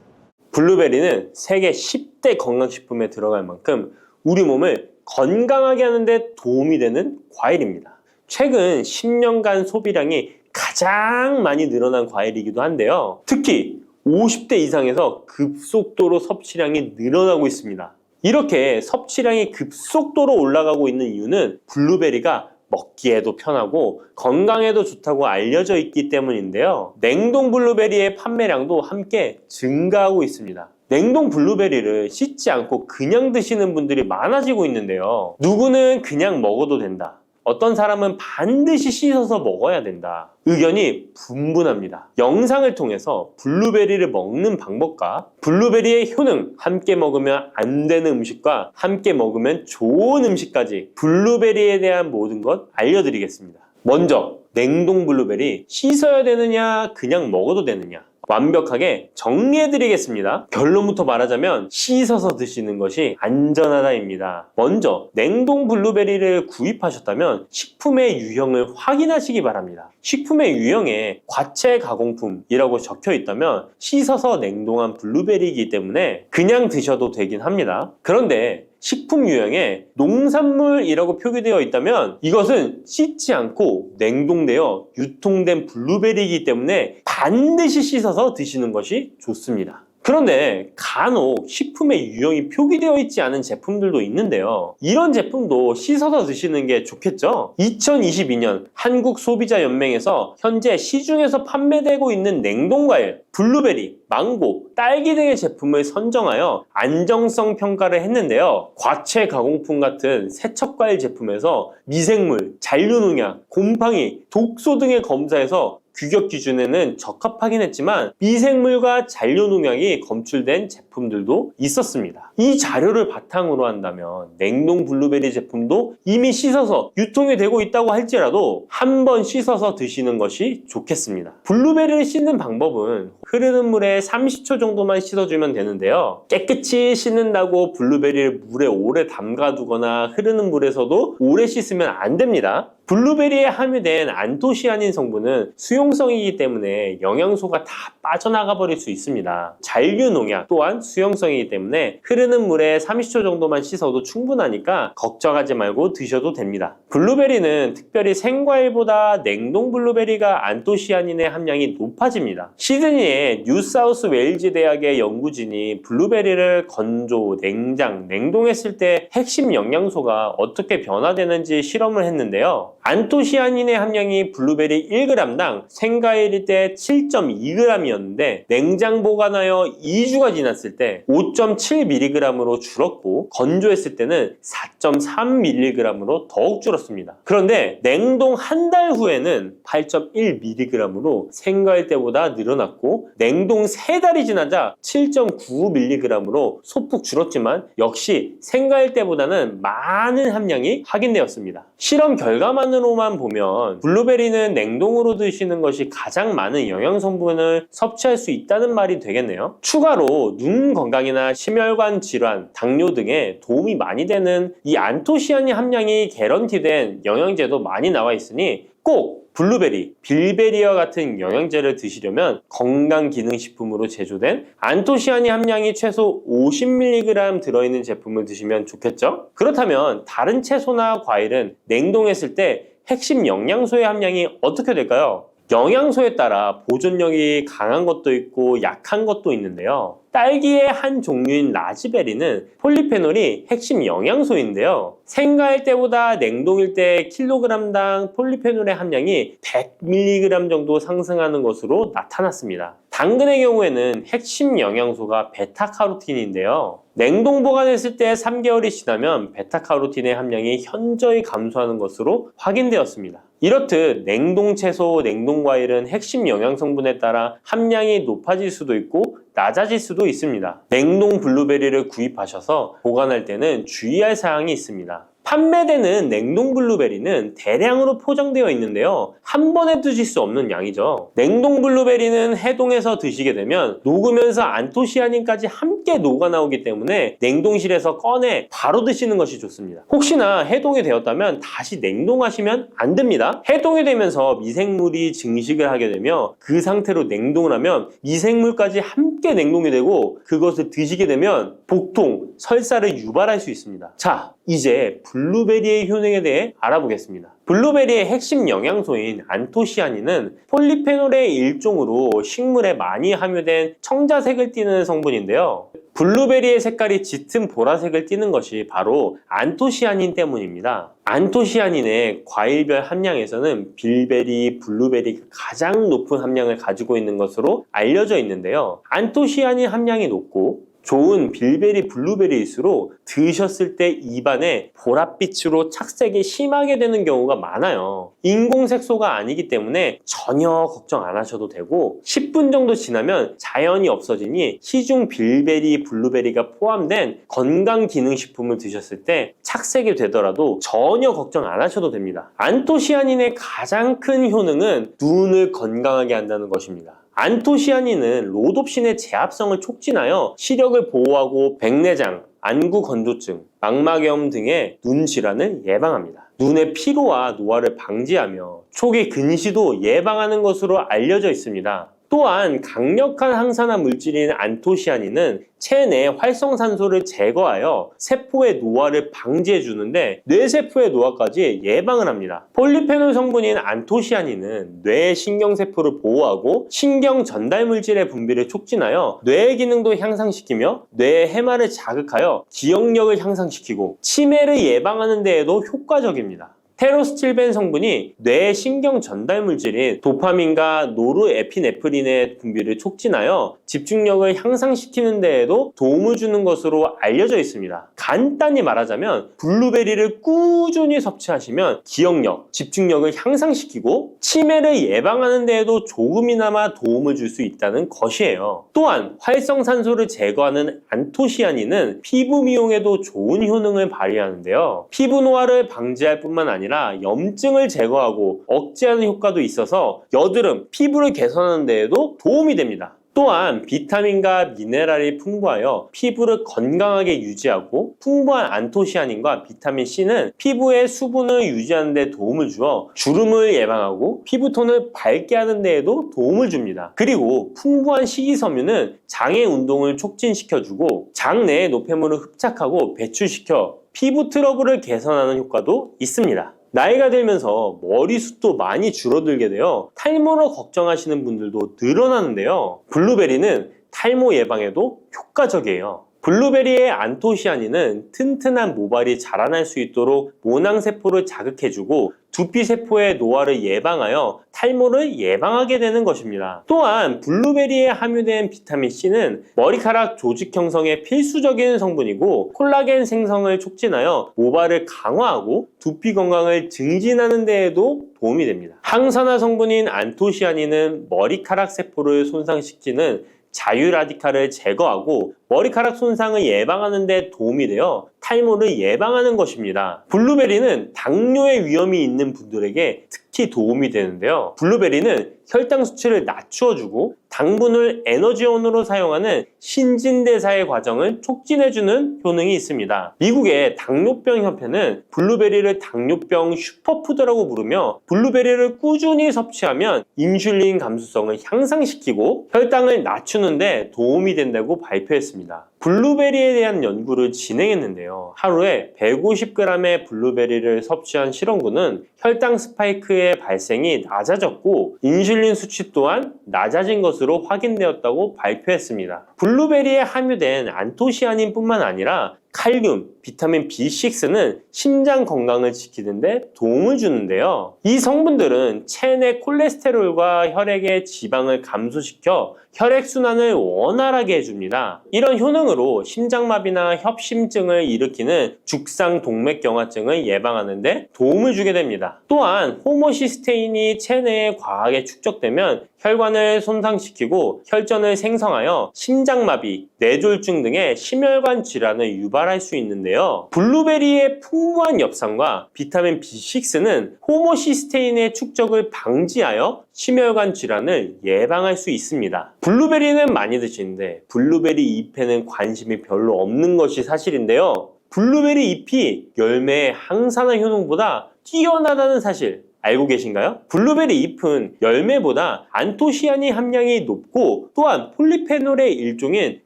블루베리는 세계 10대 건강식품에 들어갈 만큼 우리 몸을 건강하게 하는데 도움이 되는 과일입니다. 최근 10년간 소비량이 가장 많이 늘어난 과일이기도 한데요. 특히 50대 이상에서 급속도로 섭취량이 늘어나고 있습니다. 이렇게 섭취량이 급속도로 올라가고 있는 이유는 블루베리가 먹기에도 편하고 건강에도 좋다고 알려져 있기 때문인데요. 냉동 블루베리의 판매량도 함께 증가하고 있습니다. 냉동 블루베리를 씻지 않고 그냥 드시는 분들이 많아지고 있는데요. 누구는 그냥 먹어도 된다. 어떤 사람은 반드시 씻어서 먹어야 된다. 의견이 분분합니다. 영상을 통해서 블루베리를 먹는 방법과 블루베리의 효능, 함께 먹으면 안 되는 음식과 함께 먹으면 좋은 음식까지 블루베리에 대한 모든 것 알려드리겠습니다. 먼저 냉동 블루베리 씻어야 되느냐 그냥 먹어도 되느냐, 완벽하게 정리해드리겠습니다. 결론부터 말하자면 씻어서 드시는 것이 안전하다입니다. 먼저 냉동 블루베리를 구입하셨다면 식품의 유형을 확인하시기 바랍니다. 식품의 유형에 과체 가공품이라고 적혀 있다면 씻어서 냉동한 블루베리이기 때문에 그냥 드셔도 되긴 합니다. 그런데 식품 유형에 농산물이라고 표기되어 있다면 이것은 씻지 않고 냉동되어 유통된 블루베리이기 때문에 반드시 씻어서 드시는 것이 좋습니다. 그런데 간혹 식품의 유형이 표기되어 있지 않은 제품들도 있는데요. 이런 제품도 씻어서 드시는 게 좋겠죠? 2022년 한국소비자연맹에서 현재 시중에서 판매되고 있는 냉동과일, 블루베리, 망고, 딸기 등의 제품을 선정하여 안정성 평가를 했는데요. 과체 가공품 같은 세척과일 제품에서 미생물, 잔류농약, 곰팡이, 독소 등의 검사에서 규격 기준에는 적합하긴 했지만 미생물과 잔류농약이 검출된 제품들도 있었습니다. 이 자료를 바탕으로 한다면 냉동 블루베리 제품도 이미 씻어서 유통이 되고 있다고 할지라도 한번 씻어서 드시는 것이 좋겠습니다. 블루베리를 씻는 방법은 흐르는 물에 30초 정도만 씻어주면 되는데요. 깨끗이 씻는다고 블루베리를 물에 오래 담가두거나 흐르는 물에서도 오래 씻으면 안 됩니다. 블루베리에 함유된 안토시아닌 성분은 수용성이기 때문에 영양소가 다 빠져나가 버릴 수 있습니다. 잔류농약 또한 수용성이기 때문에 흐르는 물에 30초 정도만 씻어도 충분하니까 걱정하지 말고 드셔도 됩니다. 블루베리는 특별히 생과일보다 냉동 블루베리가 안토시아닌의 함량이 높아집니다. 시드니의 뉴사우스 웨일즈 대학의 연구진이 블루베리를 건조, 냉장, 냉동했을 때 핵심 영양소가 어떻게 변화되는지 실험을 했는데요. 안토시아닌의 함량이 블루베리 1g당 생과일일 때 7.2g이었는데 냉장 보관하여 2주가 지났을 때 5.7mg으로 줄었고 건조했을 때는 4.3mg으로 더욱 줄었습니다. 그런데 냉동 한 달 후에는 8.1mg으로 생과일 때보다 늘어났고 냉동 3달이 지나자 7.9mg으로 소폭 줄었지만 역시 생과일 때보다는 많은 함량이 확인되었습니다. 실험 결과만으로만 보면 블루베리는 냉동으로 드시는 것이 가장 많은 영양 성분을 섭취할 수 있다는 말이 되겠네요. 추가로 눈 건강이나 심혈관 질환, 당뇨 등에 도움이 많이 되는 이 안토시아닌 함량이 개런티된 영양제도 많이 나와 있으니 꼭 블루베리, 빌베리와 같은 영양제를 드시려면 건강기능식품으로 제조된 안토시아닌 함량이 최소 50mg 들어있는 제품을 드시면 좋겠죠? 그렇다면 다른 채소나 과일은 냉동했을 때 핵심 영양소의 함량이 어떻게 될까요? 영양소에 따라 보존력이 강한 것도 있고 약한 것도 있는데요. 딸기의 한 종류인 라즈베리는 폴리페놀이 핵심 영양소인데요. 생과일 때보다 냉동일 때 킬로그램당 폴리페놀의 함량이 100mg 정도 상승하는 것으로 나타났습니다. 당근의 경우에는 핵심 영양소가 베타카로틴인데요. 냉동 보관했을 때 3개월이 지나면 베타카로틴의 함량이 현저히 감소하는 것으로 확인되었습니다. 이렇듯 냉동 채소, 냉동 과일은 핵심 영양 성분에 따라 함량이 높아질 수도 있고 낮아질 수도 있습니다. 냉동 블루베리를 구입하셔서 보관할 때는 주의할 사항이 있습니다. 판매되는 냉동 블루베리는 대량으로 포장되어 있는데요. 한 번에 드실 수 없는 양이죠. 냉동 블루베리는 해동해서 드시게 되면 녹으면서 안토시아닌까지 함께 녹아나오기 때문에 냉동실에서 꺼내 바로 드시는 것이 좋습니다. 혹시나 해동이 되었다면 다시 냉동하시면 안 됩니다. 해동이 되면서 미생물이 증식을 하게 되며 그 상태로 냉동을 하면 미생물까지 함께 냉동이 되고 그것을 드시게 되면 복통, 설사를 유발할 수 있습니다. 자, 이제 블루베리의 효능에 대해 알아보겠습니다. 블루베리의 핵심 영양소인 안토시아닌은 폴리페놀의 일종으로 식물에 많이 함유된 청자색을 띠는 성분인데요. 블루베리의 색깔이 짙은 보라색을 띠는 것이 바로 안토시아닌 때문입니다. 안토시아닌의 과일별 함량에서는 빌베리, 블루베리가 가장 높은 함량을 가지고 있는 것으로 알려져 있는데요. 안토시아닌 함량이 높고 좋은 빌베리, 블루베리일수록 드셨을 때 입안에 보랏빛으로 착색이 심하게 되는 경우가 많아요. 인공색소가 아니기 때문에 전혀 걱정 안 하셔도 되고 10분 정도 지나면 자연히 없어지니 시중 빌베리, 블루베리가 포함된 건강기능식품을 드셨을 때 착색이 되더라도 전혀 걱정 안 하셔도 됩니다. 안토시아닌의 가장 큰 효능은 눈을 건강하게 한다는 것입니다. 안토시아닌은 로놉신의 제합성을 촉진하여 시력을 보호하고 백내장, 안구 건조증, 망막염 등의 눈 질환을 예방합니다. 눈의 피로와 노화를 방지하며 초기 근시도 예방하는 것으로 알려져 있습니다. 또한 강력한 항산화 물질인 안토시아닌은 체내 활성산소를 제거하여 세포의 노화를 방지해 주는데 뇌세포의 노화까지 예방을 합니다. 폴리페놀 성분인 안토시아닌은 뇌의 신경세포를 보호하고 신경 전달 물질의 분비를 촉진하여 뇌의 기능도 향상시키며 뇌의 해마를 자극하여 기억력을 향상시키고 치매를 예방하는 데에도 효과적입니다. 테로스틸벤 성분이 뇌의 신경 전달 물질인 도파민과 노르에피네프린의 분비를 촉진하여 집중력을 향상시키는 데에도 도움을 주는 것으로 알려져 있습니다. 간단히 말하자면 블루베리를 꾸준히 섭취하시면 기억력, 집중력을 향상시키고 치매를 예방하는 데에도 조금이나마 도움을 줄 수 있다는 것이에요. 또한 활성산소를 제거하는 안토시아닌은 피부 미용에도 좋은 효능을 발휘하는데요. 피부 노화를 방지할 뿐만 아니라 염증을 제거하고 억제하는 효과도 있어서 여드름, 피부를 개선하는 데에도 도움이 됩니다. 또한 비타민과 미네랄이 풍부하여 피부를 건강하게 유지하고 풍부한 안토시아닌과 비타민 C는 피부의 수분을 유지하는 데 도움을 주어 주름을 예방하고 피부톤을 밝게 하는 데에도 도움을 줍니다. 그리고 풍부한 식이섬유는 장의 운동을 촉진시켜주고 장내의 노폐물을 흡착하고 배출시켜 피부 트러블을 개선하는 효과도 있습니다. 나이가 들면서 머리숱도 많이 줄어들게 되어 탈모로 걱정하시는 분들도 늘어나는데요. 블루베리는 탈모 예방에도 효과적이에요. 블루베리의 안토시아닌은 튼튼한 모발이 자라날 수 있도록 모낭세포를 자극해주고 두피세포의 노화를 예방하여 탈모를 예방하게 되는 것입니다. 또한 블루베리에 함유된 비타민C는 머리카락 조직 형성에 필수적인 성분이고 콜라겐 생성을 촉진하여 모발을 강화하고 두피 건강을 증진하는 데에도 도움이 됩니다. 항산화 성분인 안토시아닌은 머리카락 세포를 손상시키는 자유라디칼을 제거하고 머리카락 손상을 예방하는 데 도움이 되어 탈모를 예방하는 것입니다. 블루베리는 당뇨의 위험이 있는 분들에게 특히 도움이 되는데요. 블루베리는 혈당 수치를 낮추어주고 당분을 에너지원으로 사용하는 신진대사의 과정을 촉진해주는 효능이 있습니다. 미국의 당뇨병 협회는 블루베리를 당뇨병 슈퍼푸드라고 부르며 블루베리를 꾸준히 섭취하면 인슐린 감수성을 향상시키고 혈당을 낮추는데 도움이 된다고 발표했습니다. 블루베리에 대한 연구를 진행했는데요. 하루에 150g의 블루베리를 섭취한 실험군은 혈당 스파이크의 발생이 낮아졌고 인슐린 수치 또한 낮아진 것으로 확인되었다고 발표했습니다. 블루베리에 함유된 안토시아닌뿐만 아니라 칼륨, 비타민 B6는 심장 건강을 지키는데 도움을 주는데요. 이 성분들은 체내 콜레스테롤과 혈액의 지방을 감소시켜 혈액순환을 원활하게 해줍니다. 이런 효능으로 심장마비나 협심증을 일으키는 죽상동맥경화증을 예방하는 데 도움을 주게 됩니다. 또한 호모시스테인이 체내에 과하게 축적되면 혈관을 손상시키고 혈전을 생성하여 심장마비, 뇌졸중 등의 심혈관 질환을 유발할 수 있는데요. 블루베리의 풍부한 엽산과 비타민 B6는 호모시스테인의 축적을 방지하여 심혈관 질환을 예방할 수 있습니다. 블루베리는 많이 드시는데 블루베리 잎에는 관심이 별로 없는 것이 사실인데요. 블루베리 잎이 열매의 항산화 효능보다 뛰어나다는 사실 알고 계신가요? 블루베리 잎은 열매보다 안토시아닌 함량이 높고 또한 폴리페놀의 일종인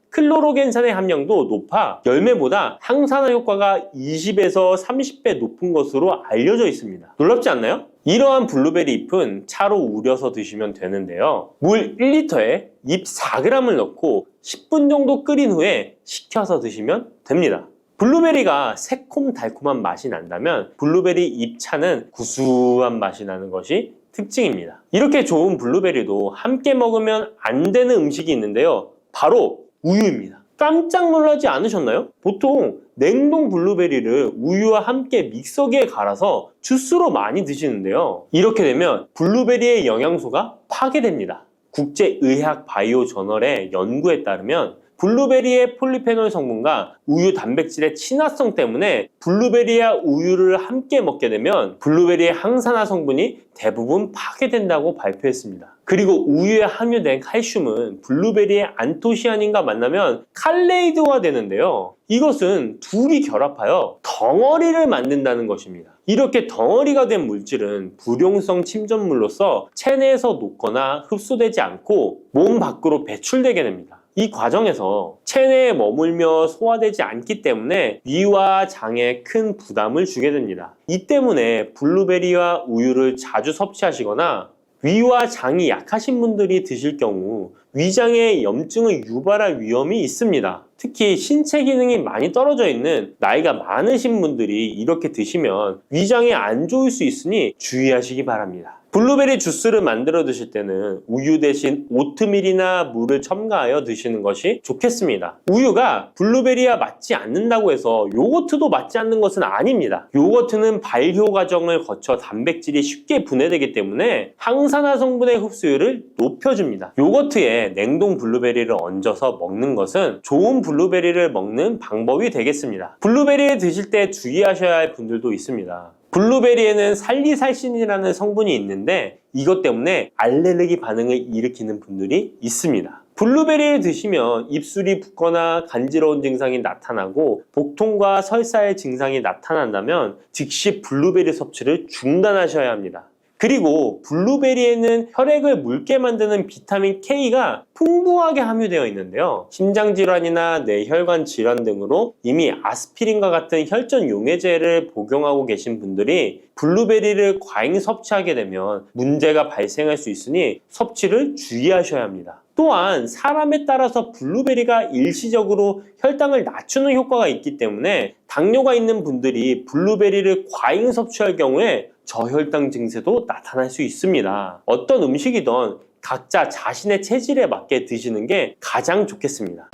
클로로겐산의 함량도 높아 열매보다 항산화 효과가 20에서 30배 높은 것으로 알려져 있습니다. 놀랍지 않나요? 이러한 블루베리 잎은 차로 우려서 드시면 되는데요. 물 1리터에 잎 4g을 넣고 10분 정도 끓인 후에 식혀서 드시면 됩니다. 블루베리가 새콤달콤한 맛이 난다면 블루베리 잎차는 구수한 맛이 나는 것이 특징입니다. 이렇게 좋은 블루베리도 함께 먹으면 안 되는 음식이 있는데요. 바로 우유입니다. 깜짝 놀라지 않으셨나요? 보통 냉동 블루베리를 우유와 함께 믹서기에 갈아서 주스로 많이 드시는데요. 이렇게 되면 블루베리의 영양소가 파괴됩니다. 국제의학 바이오 저널의 연구에 따르면 블루베리의 폴리페놀 성분과 우유 단백질의 친화성 때문에 블루베리와 우유를 함께 먹게 되면 블루베리의 항산화 성분이 대부분 파괴된다고 발표했습니다. 그리고 우유에 함유된 칼슘은 블루베리의 안토시아닌과 만나면 칼레이드가 되는데요. 이것은 둘이 결합하여 덩어리를 만든다는 것입니다. 이렇게 덩어리가 된 물질은 불용성 침전물로서 체내에서 녹거나 흡수되지 않고 몸 밖으로 배출되게 됩니다. 이 과정에서 체내에 머물며 소화되지 않기 때문에 위와 장에 큰 부담을 주게 됩니다. 이 때문에 블루베리와 우유를 자주 섭취하시거나 위와 장이 약하신 분들이 드실 경우 위장에 염증을 유발할 위험이 있습니다. 특히 신체 기능이 많이 떨어져 있는 나이가 많으신 분들이 이렇게 드시면 위장에 안 좋을 수 있으니 주의하시기 바랍니다. 블루베리 주스를 만들어 드실 때는 우유 대신 오트밀이나 물을 첨가하여 드시는 것이 좋겠습니다. 우유가 블루베리와 맞지 않는다고 해서 요거트도 맞지 않는 것은 아닙니다. 요거트는 발효 과정을 거쳐 단백질이 쉽게 분해되기 때문에 항산화 성분의 흡수율을 높여줍니다. 요거트에 냉동 블루베리를 얹어서 먹는 것은 좋은 블루베리를 먹는 방법이 되겠습니다. 블루베리를 드실 때 주의하셔야 할 분들도 있습니다. 블루베리에는 살리살신이라는 성분이 있는데 이것 때문에 알레르기 반응을 일으키는 분들이 있습니다. 블루베리를 드시면 입술이 붓거나 간지러운 증상이 나타나고 복통과 설사의 증상이 나타난다면 즉시 블루베리 섭취를 중단하셔야 합니다. 그리고 블루베리에는 혈액을 묽게 만드는 비타민 K가 풍부하게 함유되어 있는데요. 심장질환이나 뇌혈관 질환 등으로 이미 아스피린과 같은 혈전 용해제를 복용하고 계신 분들이 블루베리를 과잉 섭취하게 되면 문제가 발생할 수 있으니 섭취를 주의하셔야 합니다. 또한 사람에 따라서 블루베리가 일시적으로 혈당을 낮추는 효과가 있기 때문에 당뇨가 있는 분들이 블루베리를 과잉 섭취할 경우에 저혈당 증세도 나타날 수 있습니다. 어떤 음식이든 각자 자신의 체질에 맞게 드시는 게 가장 좋겠습니다.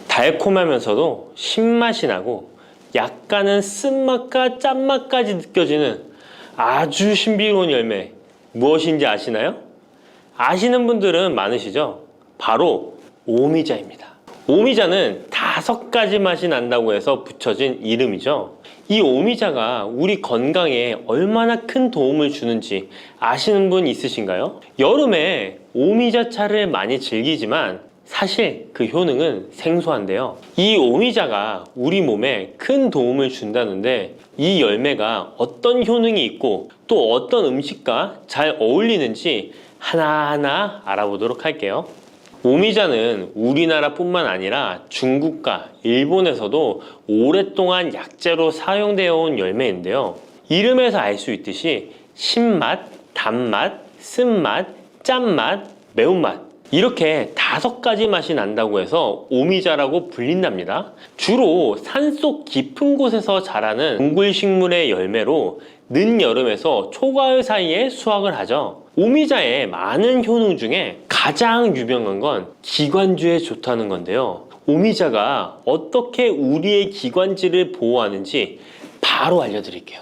달콤하면서도 신맛이 나고 약간은 쓴맛과 짠맛까지 느껴지는 아주 신비로운 열매 무엇인지 아시나요? 아시는 분들은 많으시죠? 바로 오미자입니다. 오미자는 5가지 맛이 난다고 해서 붙여진 이름이죠. 이 오미자가 우리 건강에 얼마나 큰 도움을 주는지 아시는 분 있으신가요? 여름에 오미자차를 많이 즐기지만 사실 그 효능은 생소한데요. 이 오미자가 우리 몸에 큰 도움을 준다는데 이 열매가 어떤 효능이 있고 또 어떤 음식과 잘 어울리는지 하나하나 알아보도록 할게요. 오미자는 우리나라뿐만 아니라 중국과 일본에서도 오랫동안 약재로 사용되어 온 열매인데요. 이름에서 알 수 있듯이 신맛, 단맛, 쓴맛, 짠맛, 매운맛 이렇게 5가지 맛이 난다고 해서 오미자라고 불린답니다. 주로 산속 깊은 곳에서 자라는 동굴식물의 열매로 늦여름에서 초가을 사이에 수확을 하죠. 오미자의 많은 효능 중에 가장 유명한 건 기관지에 좋다는 건데요. 오미자가 어떻게 우리의 기관지를 보호하는지 바로 알려드릴게요.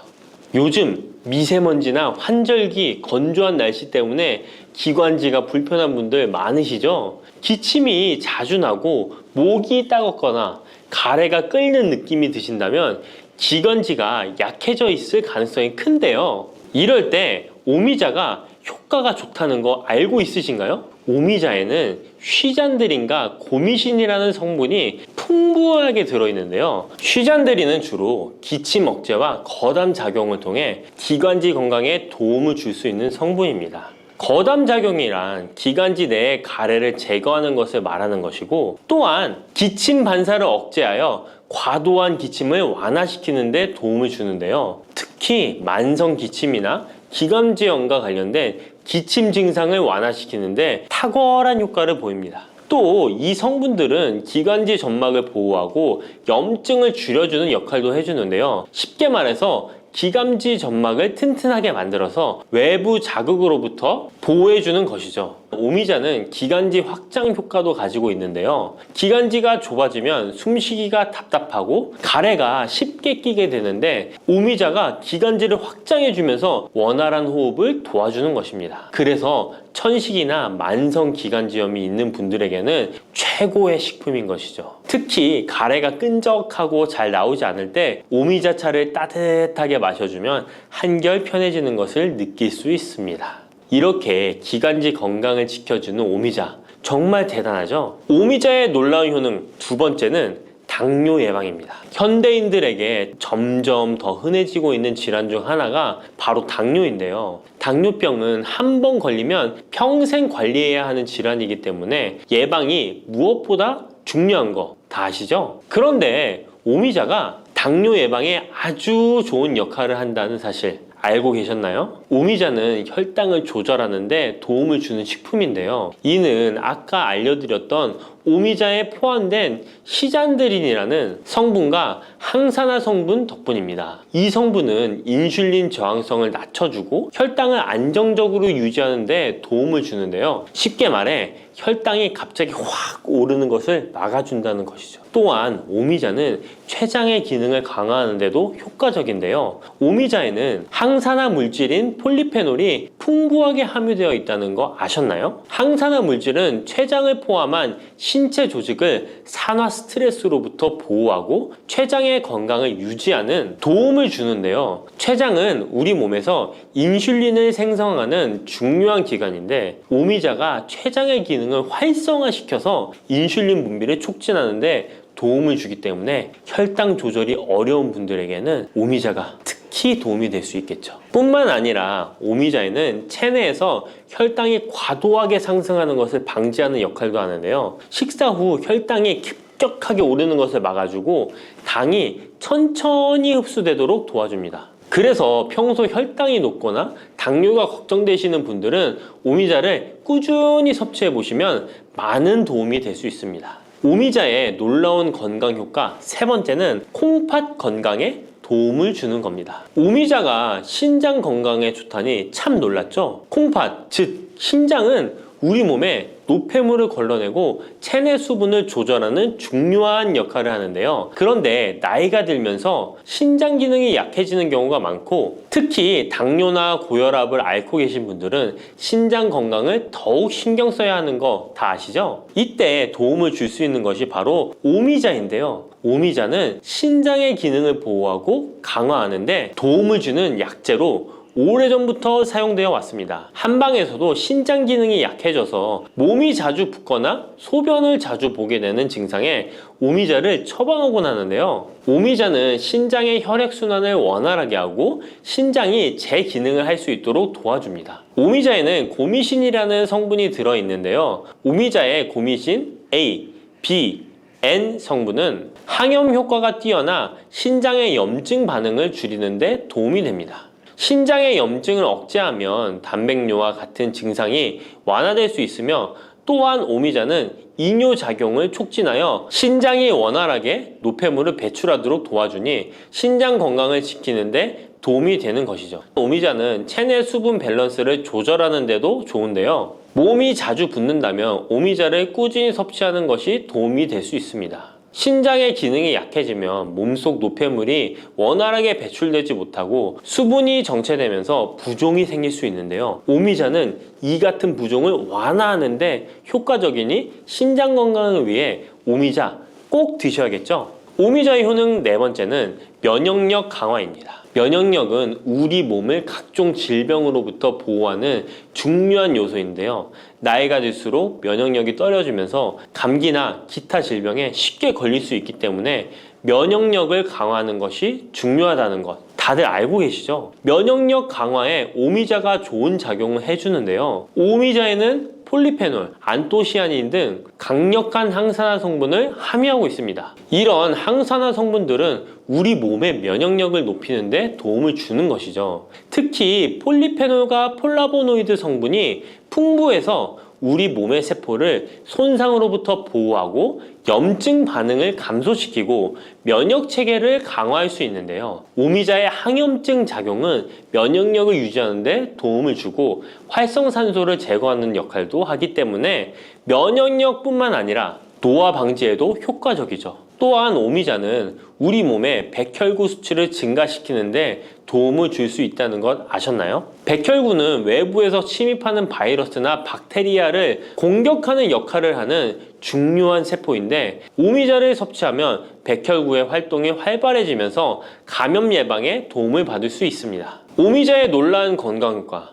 요즘 미세먼지나 환절기, 건조한 날씨 때문에 기관지가 불편한 분들 많으시죠? 기침이 자주 나고 목이 따갑거나 가래가 끓는 느낌이 드신다면 기관지가 약해져 있을 가능성이 큰데요. 이럴 때 오미자가 효과가 좋다는 거 알고 있으신가요? 오미자에는 쉬잔드린과 고미신이라는 성분이 풍부하게 들어있는데요. 쉬잔드린은 주로 기침 억제와 거담 작용을 통해 기관지 건강에 도움을 줄 수 있는 성분입니다. 거담 작용이란 기관지 내의 가래를 제거하는 것을 말하는 것이고 또한 기침 반사를 억제하여 과도한 기침을 완화시키는 데 도움을 주는데요. 특히 만성 기침이나 기관지염과 관련된 기침 증상을 완화시키는데 탁월한 효과를 보입니다. 또 이 성분들은 기관지 점막을 보호하고 염증을 줄여주는 역할도 해주는데요. 쉽게 말해서 기관지 점막을 튼튼하게 만들어서 외부 자극으로부터 보호해주는 것이죠. 오미자는 기관지 확장 효과도 가지고 있는데요. 기관지가 좁아지면 숨쉬기가 답답하고 가래가 쉽게 끼게 되는데 오미자가 기관지를 확장해주면서 원활한 호흡을 도와주는 것입니다. 그래서 천식이나 만성 기관지염이 있는 분들에게는 최고의 식품인 것이죠. 특히 가래가 끈적하고 잘 나오지 않을 때 오미자차를 따뜻하게 마셔주면 한결 편해지는 것을 느낄 수 있습니다. 이렇게 기관지 건강을 지켜주는 오미자, 정말 대단하죠? 오미자의 놀라운 효능 두 번째는 당뇨 예방입니다. 현대인들에게 점점 더 흔해지고 있는 질환 중 하나가 바로 당뇨인데요. 당뇨병은 한 번 걸리면 평생 관리해야 하는 질환이기 때문에 예방이 무엇보다 중요한 거 다 아시죠? 그런데 오미자가 당뇨 예방에 아주 좋은 역할을 한다는 사실 알고 계셨나요? 오미자는 혈당을 조절하는데 도움을 주는 식품인데요. 이는 아까 알려드렸던 오미자에 포함된 시잔드린이라는 성분과 항산화 성분 덕분입니다. 이 성분은 인슐린 저항성을 낮춰주고 혈당을 안정적으로 유지하는 데 도움을 주는데요. 쉽게 말해 혈당이 갑자기 확 오르는 것을 막아준다는 것이죠. 또한 오미자는 췌장의 기능을 강화하는 데도 효과적인데요. 오미자에는 항산화 물질인 폴리페놀이 풍부하게 함유되어 있다는 거 아셨나요? 항산화 물질은 췌장을 포함한 신체 조직을 산화 스트레스로부터 보호하고 췌장의 건강을 유지하는 도움을 주는데요. 췌장은 우리 몸에서 인슐린을 생성하는 중요한 기관인데 오미자가 췌장의 기능을 활성화시켜서 인슐린 분비를 촉진하는데 도움을 주기 때문에 혈당 조절이 어려운 분들에게는 오미자가 특히 도움이 될 수 있겠죠. 뿐만 아니라 오미자에는 체내에서 혈당이 과도하게 상승하는 것을 방지하는 역할도 하는데요. 식사 후 혈당이 급격하게 오르는 것을 막아주고 당이 천천히 흡수되도록 도와줍니다. 그래서 평소 혈당이 높거나 당뇨가 걱정되시는 분들은 오미자를 꾸준히 섭취해 보시면 많은 도움이 될 수 있습니다. 오미자의 놀라운 건강 효과 세 번째는 콩팥 건강에 도움을 주는 겁니다. 오미자가 신장 건강에 좋다니 참 놀랐죠? 콩팥, 즉 신장은 우리 몸에 노폐물을 걸러내고 체내 수분을 조절하는 중요한 역할을 하는데요. 그런데 나이가 들면서 신장 기능이 약해지는 경우가 많고 특히 당뇨나 고혈압을 앓고 계신 분들은 신장 건강을 더욱 신경 써야 하는 거 다 아시죠? 이때 도움을 줄 수 있는 것이 바로 오미자인데요. 오미자는 신장의 기능을 보호하고 강화하는데 도움을 주는 약재로 오래전부터 사용되어 왔습니다. 한방에서도 신장 기능이 약해져서 몸이 자주 붓거나 소변을 자주 보게 되는 증상에 오미자를 처방하곤 하는데요. 오미자는 신장의 혈액순환을 원활하게 하고 신장이 제 기능을 할 수 있도록 도와줍니다. 오미자에는 고미신이라는 성분이 들어있는데요. 오미자의 고미신 A, B, N 성분은 항염 효과가 뛰어나 신장의 염증 반응을 줄이는 데 도움이 됩니다. 신장의 염증을 억제하면 단백뇨와 같은 증상이 완화될 수 있으며 또한 오미자는 이뇨작용을 촉진하여 신장이 원활하게 노폐물을 배출하도록 도와주니 신장 건강을 지키는데 도움이 되는 것이죠. 오미자는 체내 수분 밸런스를 조절하는 데도 좋은데요. 몸이 자주 붓는다면 오미자를 꾸준히 섭취하는 것이 도움이 될 수 있습니다. 신장의 기능이 약해지면 몸속 노폐물이 원활하게 배출되지 못하고 수분이 정체되면서 부종이 생길 수 있는데요. 오미자는 이 같은 부종을 완화하는데 효과적이니 신장 건강을 위해 오미자 꼭 드셔야겠죠. 오미자의 효능 네 번째는 면역력 강화입니다. 면역력은 우리 몸을 각종 질병으로부터 보호하는 중요한 요소인데요. 나이가 들수록 면역력이 떨어지면서 감기나 기타 질병에 쉽게 걸릴 수 있기 때문에 면역력을 강화하는 것이 중요하다는 것 다들 알고 계시죠? 면역력 강화에 오미자가 좋은 작용을 해주는데요. 오미자에는 폴리페놀, 안토시아닌 등 강력한 항산화 성분을 함유하고 있습니다. 이런 항산화 성분들은 우리 몸의 면역력을 높이는 데 도움을 주는 것이죠. 특히 폴리페놀과 폴라보노이드 성분이 풍부해서 우리 몸의 세포를 손상으로부터 보호하고 염증 반응을 감소시키고 면역 체계를 강화할 수 있는데요. 오미자의 항염증 작용은 면역력을 유지하는 데 도움을 주고 활성산소를 제거하는 역할도 하기 때문에 면역력뿐만 아니라 노화 방지에도 효과적이죠. 또한 오미자는 우리 몸의 백혈구 수치를 증가시키는데 도움을 줄 수 있다는 것 아셨나요? 백혈구는 외부에서 침입하는 바이러스나 박테리아를 공격하는 역할을 하는 중요한 세포인데 오미자를 섭취하면 백혈구의 활동이 활발해지면서 감염 예방에 도움을 받을 수 있습니다. 오미자의 놀라운 건강 효과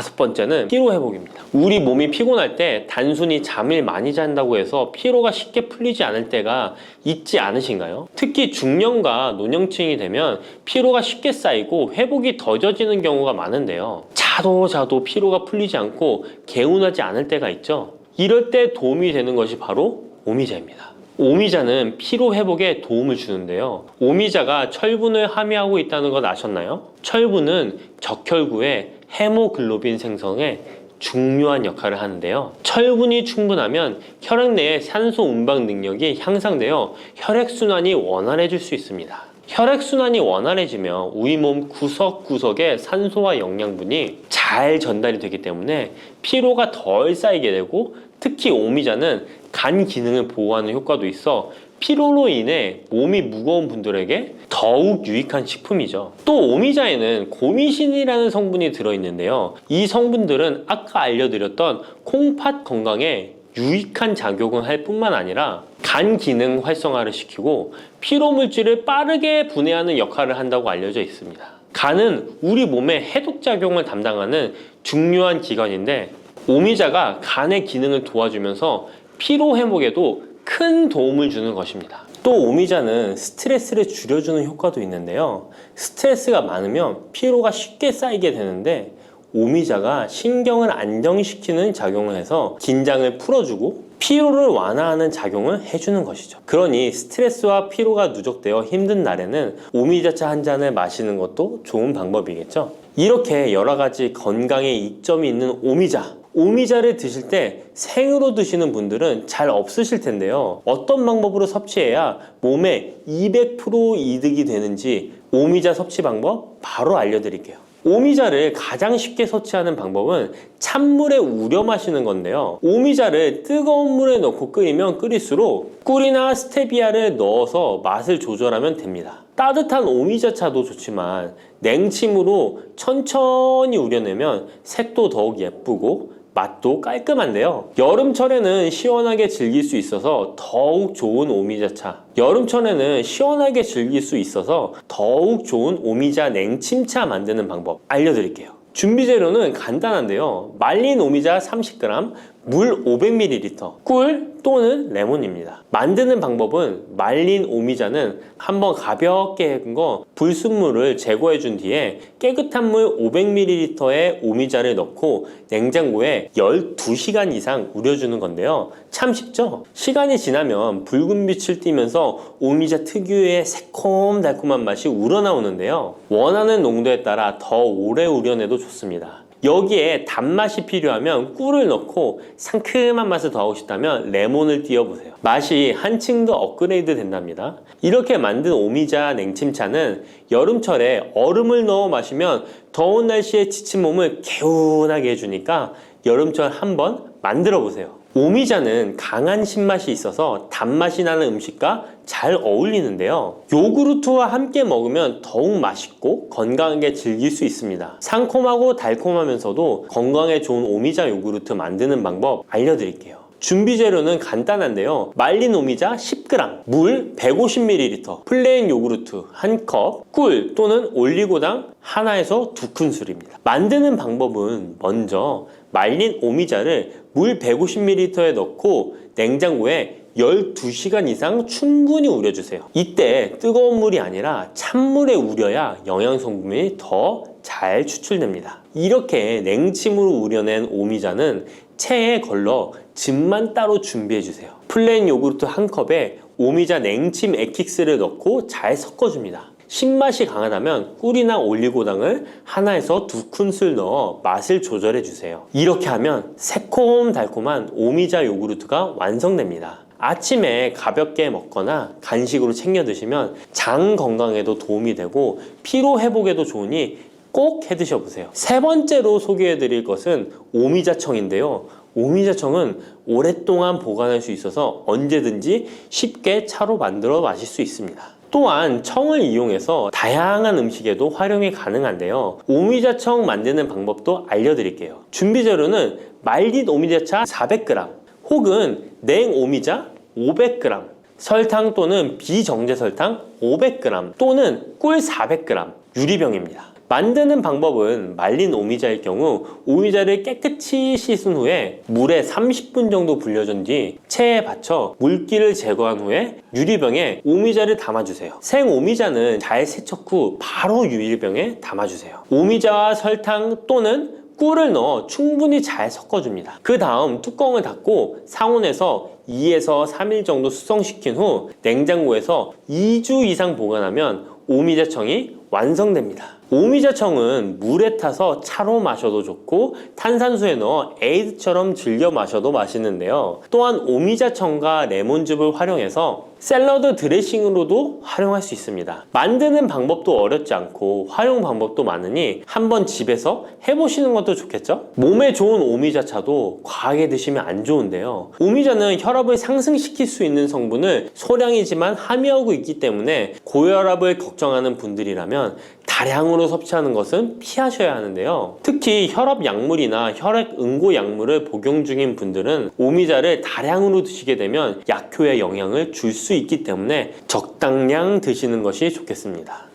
5번째는 피로 회복입니다. 우리 몸이 피곤할 때 단순히 잠을 많이 잔다고 해서 피로가 쉽게 풀리지 않을 때가 있지 않으신가요? 특히 중년과 노년층이 되면 피로가 쉽게 쌓이고 회복이 더뎌지는 경우가 많은데요. 자도 피로가 풀리지 않고 개운하지 않을 때가 있죠. 이럴 때 도움이 되는 것이 바로 오미자입니다. 오미자는 피로 회복에 도움을 주는데요. 오미자가 철분을 함유하고 있다는 것 아셨나요? 철분은 적혈구의 헤모글로빈 생성에 중요한 역할을 하는데요. 철분이 충분하면 혈액 내의 산소 운반 능력이 향상되어 혈액순환이 원활해질 수 있습니다. 혈액순환이 원활해지면 우리 몸 구석구석에 산소와 영양분이 잘 전달이 되기 때문에 피로가 덜 쌓이게 되고, 특히 오미자는 간 기능을 보호하는 효과도 있어 피로로 인해 몸이 무거운 분들에게 더욱 유익한 식품이죠. 또 오미자에는 고미신이라는 성분이 들어있는데요. 이 성분들은 아까 알려드렸던 콩팥 건강에 유익한 작용을 할 뿐만 아니라 간 기능 활성화를 시키고 피로 물질을 빠르게 분해하는 역할을 한다고 알려져 있습니다. 간은 우리 몸의 해독 작용을 담당하는 중요한 기관인데, 오미자가 간의 기능을 도와주면서 피로 회복에도 큰 도움을 주는 것입니다. 또 오미자는 스트레스를 줄여주는 효과도 있는데요. 스트레스가 많으면 피로가 쉽게 쌓이게 되는데, 오미자가 신경을 안정시키는 작용을 해서 긴장을 풀어주고 피로를 완화하는 작용을 해주는 것이죠. 그러니 스트레스와 피로가 누적되어 힘든 날에는 오미자차 한 잔을 마시는 것도 좋은 방법이겠죠. 이렇게 여러 가지 건강에 이점이 있는 오미자를 드실 때 생으로 드시는 분들은 잘 없으실 텐데요. 어떤 방법으로 섭취해야 몸에 200% 이득이 되는지 오미자 섭취 방법 바로 알려드릴게요. 오미자를 가장 쉽게 섭취하는 방법은 찬물에 우려 마시는 건데요. 오미자를 뜨거운 물에 넣고 끓이면 끓일수록 꿀이나 스테비아를 넣어서 맛을 조절하면 됩니다. 따뜻한 오미자차도 좋지만 냉침으로 천천히 우려내면 색도 더욱 예쁘고 맛도 깔끔한데요. 여름철에는 시원하게 즐길 수 있어서 더욱 좋은 오미자차, 여름철에는 시원하게 즐길 수 있어서 더욱 좋은 오미자 냉침차 만드는 방법 알려드릴게요. 준비 재료는 간단한데요. 말린 오미자 30g, 물 500ml, 꿀 또는 레몬입니다. 만드는 방법은 말린 오미자는 한번 가볍게 헹군 거 불순물을 제거해 준 뒤에 깨끗한 물 500ml에 오미자를 넣고 냉장고에 12시간 이상 우려주는 건데요. 참 쉽죠? 시간이 지나면 붉은 빛을 띠면서 오미자 특유의 새콤달콤한 맛이 우러나오는데요. 원하는 농도에 따라 더 오래 우려내도 좋습니다. 여기에 단맛이 필요하면 꿀을 넣고 상큼한 맛을 더하고 싶다면 레몬을 띄워보세요. 맛이 한층 더 업그레이드 된답니다. 이렇게 만든 오미자 냉침차는 여름철에 얼음을 넣어 마시면 더운 날씨에 지친 몸을 개운하게 해주니까 여름철 한번 만들어 보세요. 오미자는 강한 신맛이 있어서 단맛이 나는 음식과 잘 어울리는데요. 요구르트와 함께 먹으면 더욱 맛있고 건강하게 즐길 수 있습니다. 상콤하고 달콤하면서도 건강에 좋은 오미자 요구르트 만드는 방법 알려드릴게요. 준비 재료는 간단한데요. 말린 오미자 10g, 물 150ml, 플레인 요구르트 1컵, 꿀 또는 올리고당 하나에서 2큰술입니다. 만드는 방법은 먼저 말린 오미자를 물 150ml에 넣고 냉장고에 12시간 이상 충분히 우려주세요. 이때 뜨거운 물이 아니라 찬물에 우려야 영양성분이 더 잘 추출됩니다. 이렇게 냉침으로 우려낸 오미자는 체에 걸러 즙만 따로 준비해주세요. 플레인 요구르트 1컵에 오미자 냉침 액기스를 넣고 잘 섞어줍니다. 신맛이 강하다면 꿀이나 올리고당을 하나에서 2큰술 넣어 맛을 조절해주세요. 이렇게 하면 새콤달콤한 오미자 요구르트가 완성됩니다. 아침에 가볍게 먹거나 간식으로 챙겨 드시면 장 건강에도 도움이 되고 피로 회복에도 좋으니 꼭 해 드셔보세요. 세 번째로 소개해 드릴 것은 오미자청인데요. 오미자청은 오랫동안 보관할 수 있어서 언제든지 쉽게 차로 만들어 마실 수 있습니다. 또한 청을 이용해서 다양한 음식에도 활용이 가능한데요. 오미자청 만드는 방법도 알려드릴게요. 준비 재료는 말린 오미자차 400g 혹은 냉 오미자 500g, 설탕 또는 비정제 설탕 500g 또는 꿀 400g, 유리병입니다. 만드는 방법은 말린 오미자일 경우 오미자를 깨끗이 씻은 후에 물에 30분 정도 불려준 뒤 체에 받쳐 물기를 제거한 후에 유리병에 오미자를 담아주세요. 생 오미자는 잘 세척 후 바로 유리병에 담아주세요. 오미자와 설탕 또는 꿀을 넣어 충분히 잘 섞어줍니다. 그 다음 뚜껑을 닫고 상온에서 2에서 3일 정도 숙성시킨 후 냉장고에서 2주 이상 보관하면 오미자청이 완성됩니다. 오미자청은 물에 타서 차로 마셔도 좋고 탄산수에 넣어 에이드처럼 즐겨 마셔도 맛있는데요. 또한 오미자청과 레몬즙을 활용해서 샐러드 드레싱으로도 활용할 수 있습니다. 만드는 방법도 어렵지 않고 활용 방법도 많으니 한번 집에서 해보시는 것도 좋겠죠? 몸에 좋은 오미자차도 과하게 드시면 안 좋은데요. 오미자는 혈압을 상승시킬 수 있는 성분을 소량이지만 함유하고 있기 때문에 고혈압을 걱정하는 분들이라면 다량으로 섭취하는 것은 피하셔야 하는데요. 특히 혈압 약물이나 혈액 응고 약물을 복용 중인 분들은 오미자를 다량으로 드시게 되면 약효에 영향을 줄 수 있기 때문에 적당량 드시는 것이 좋겠습니다.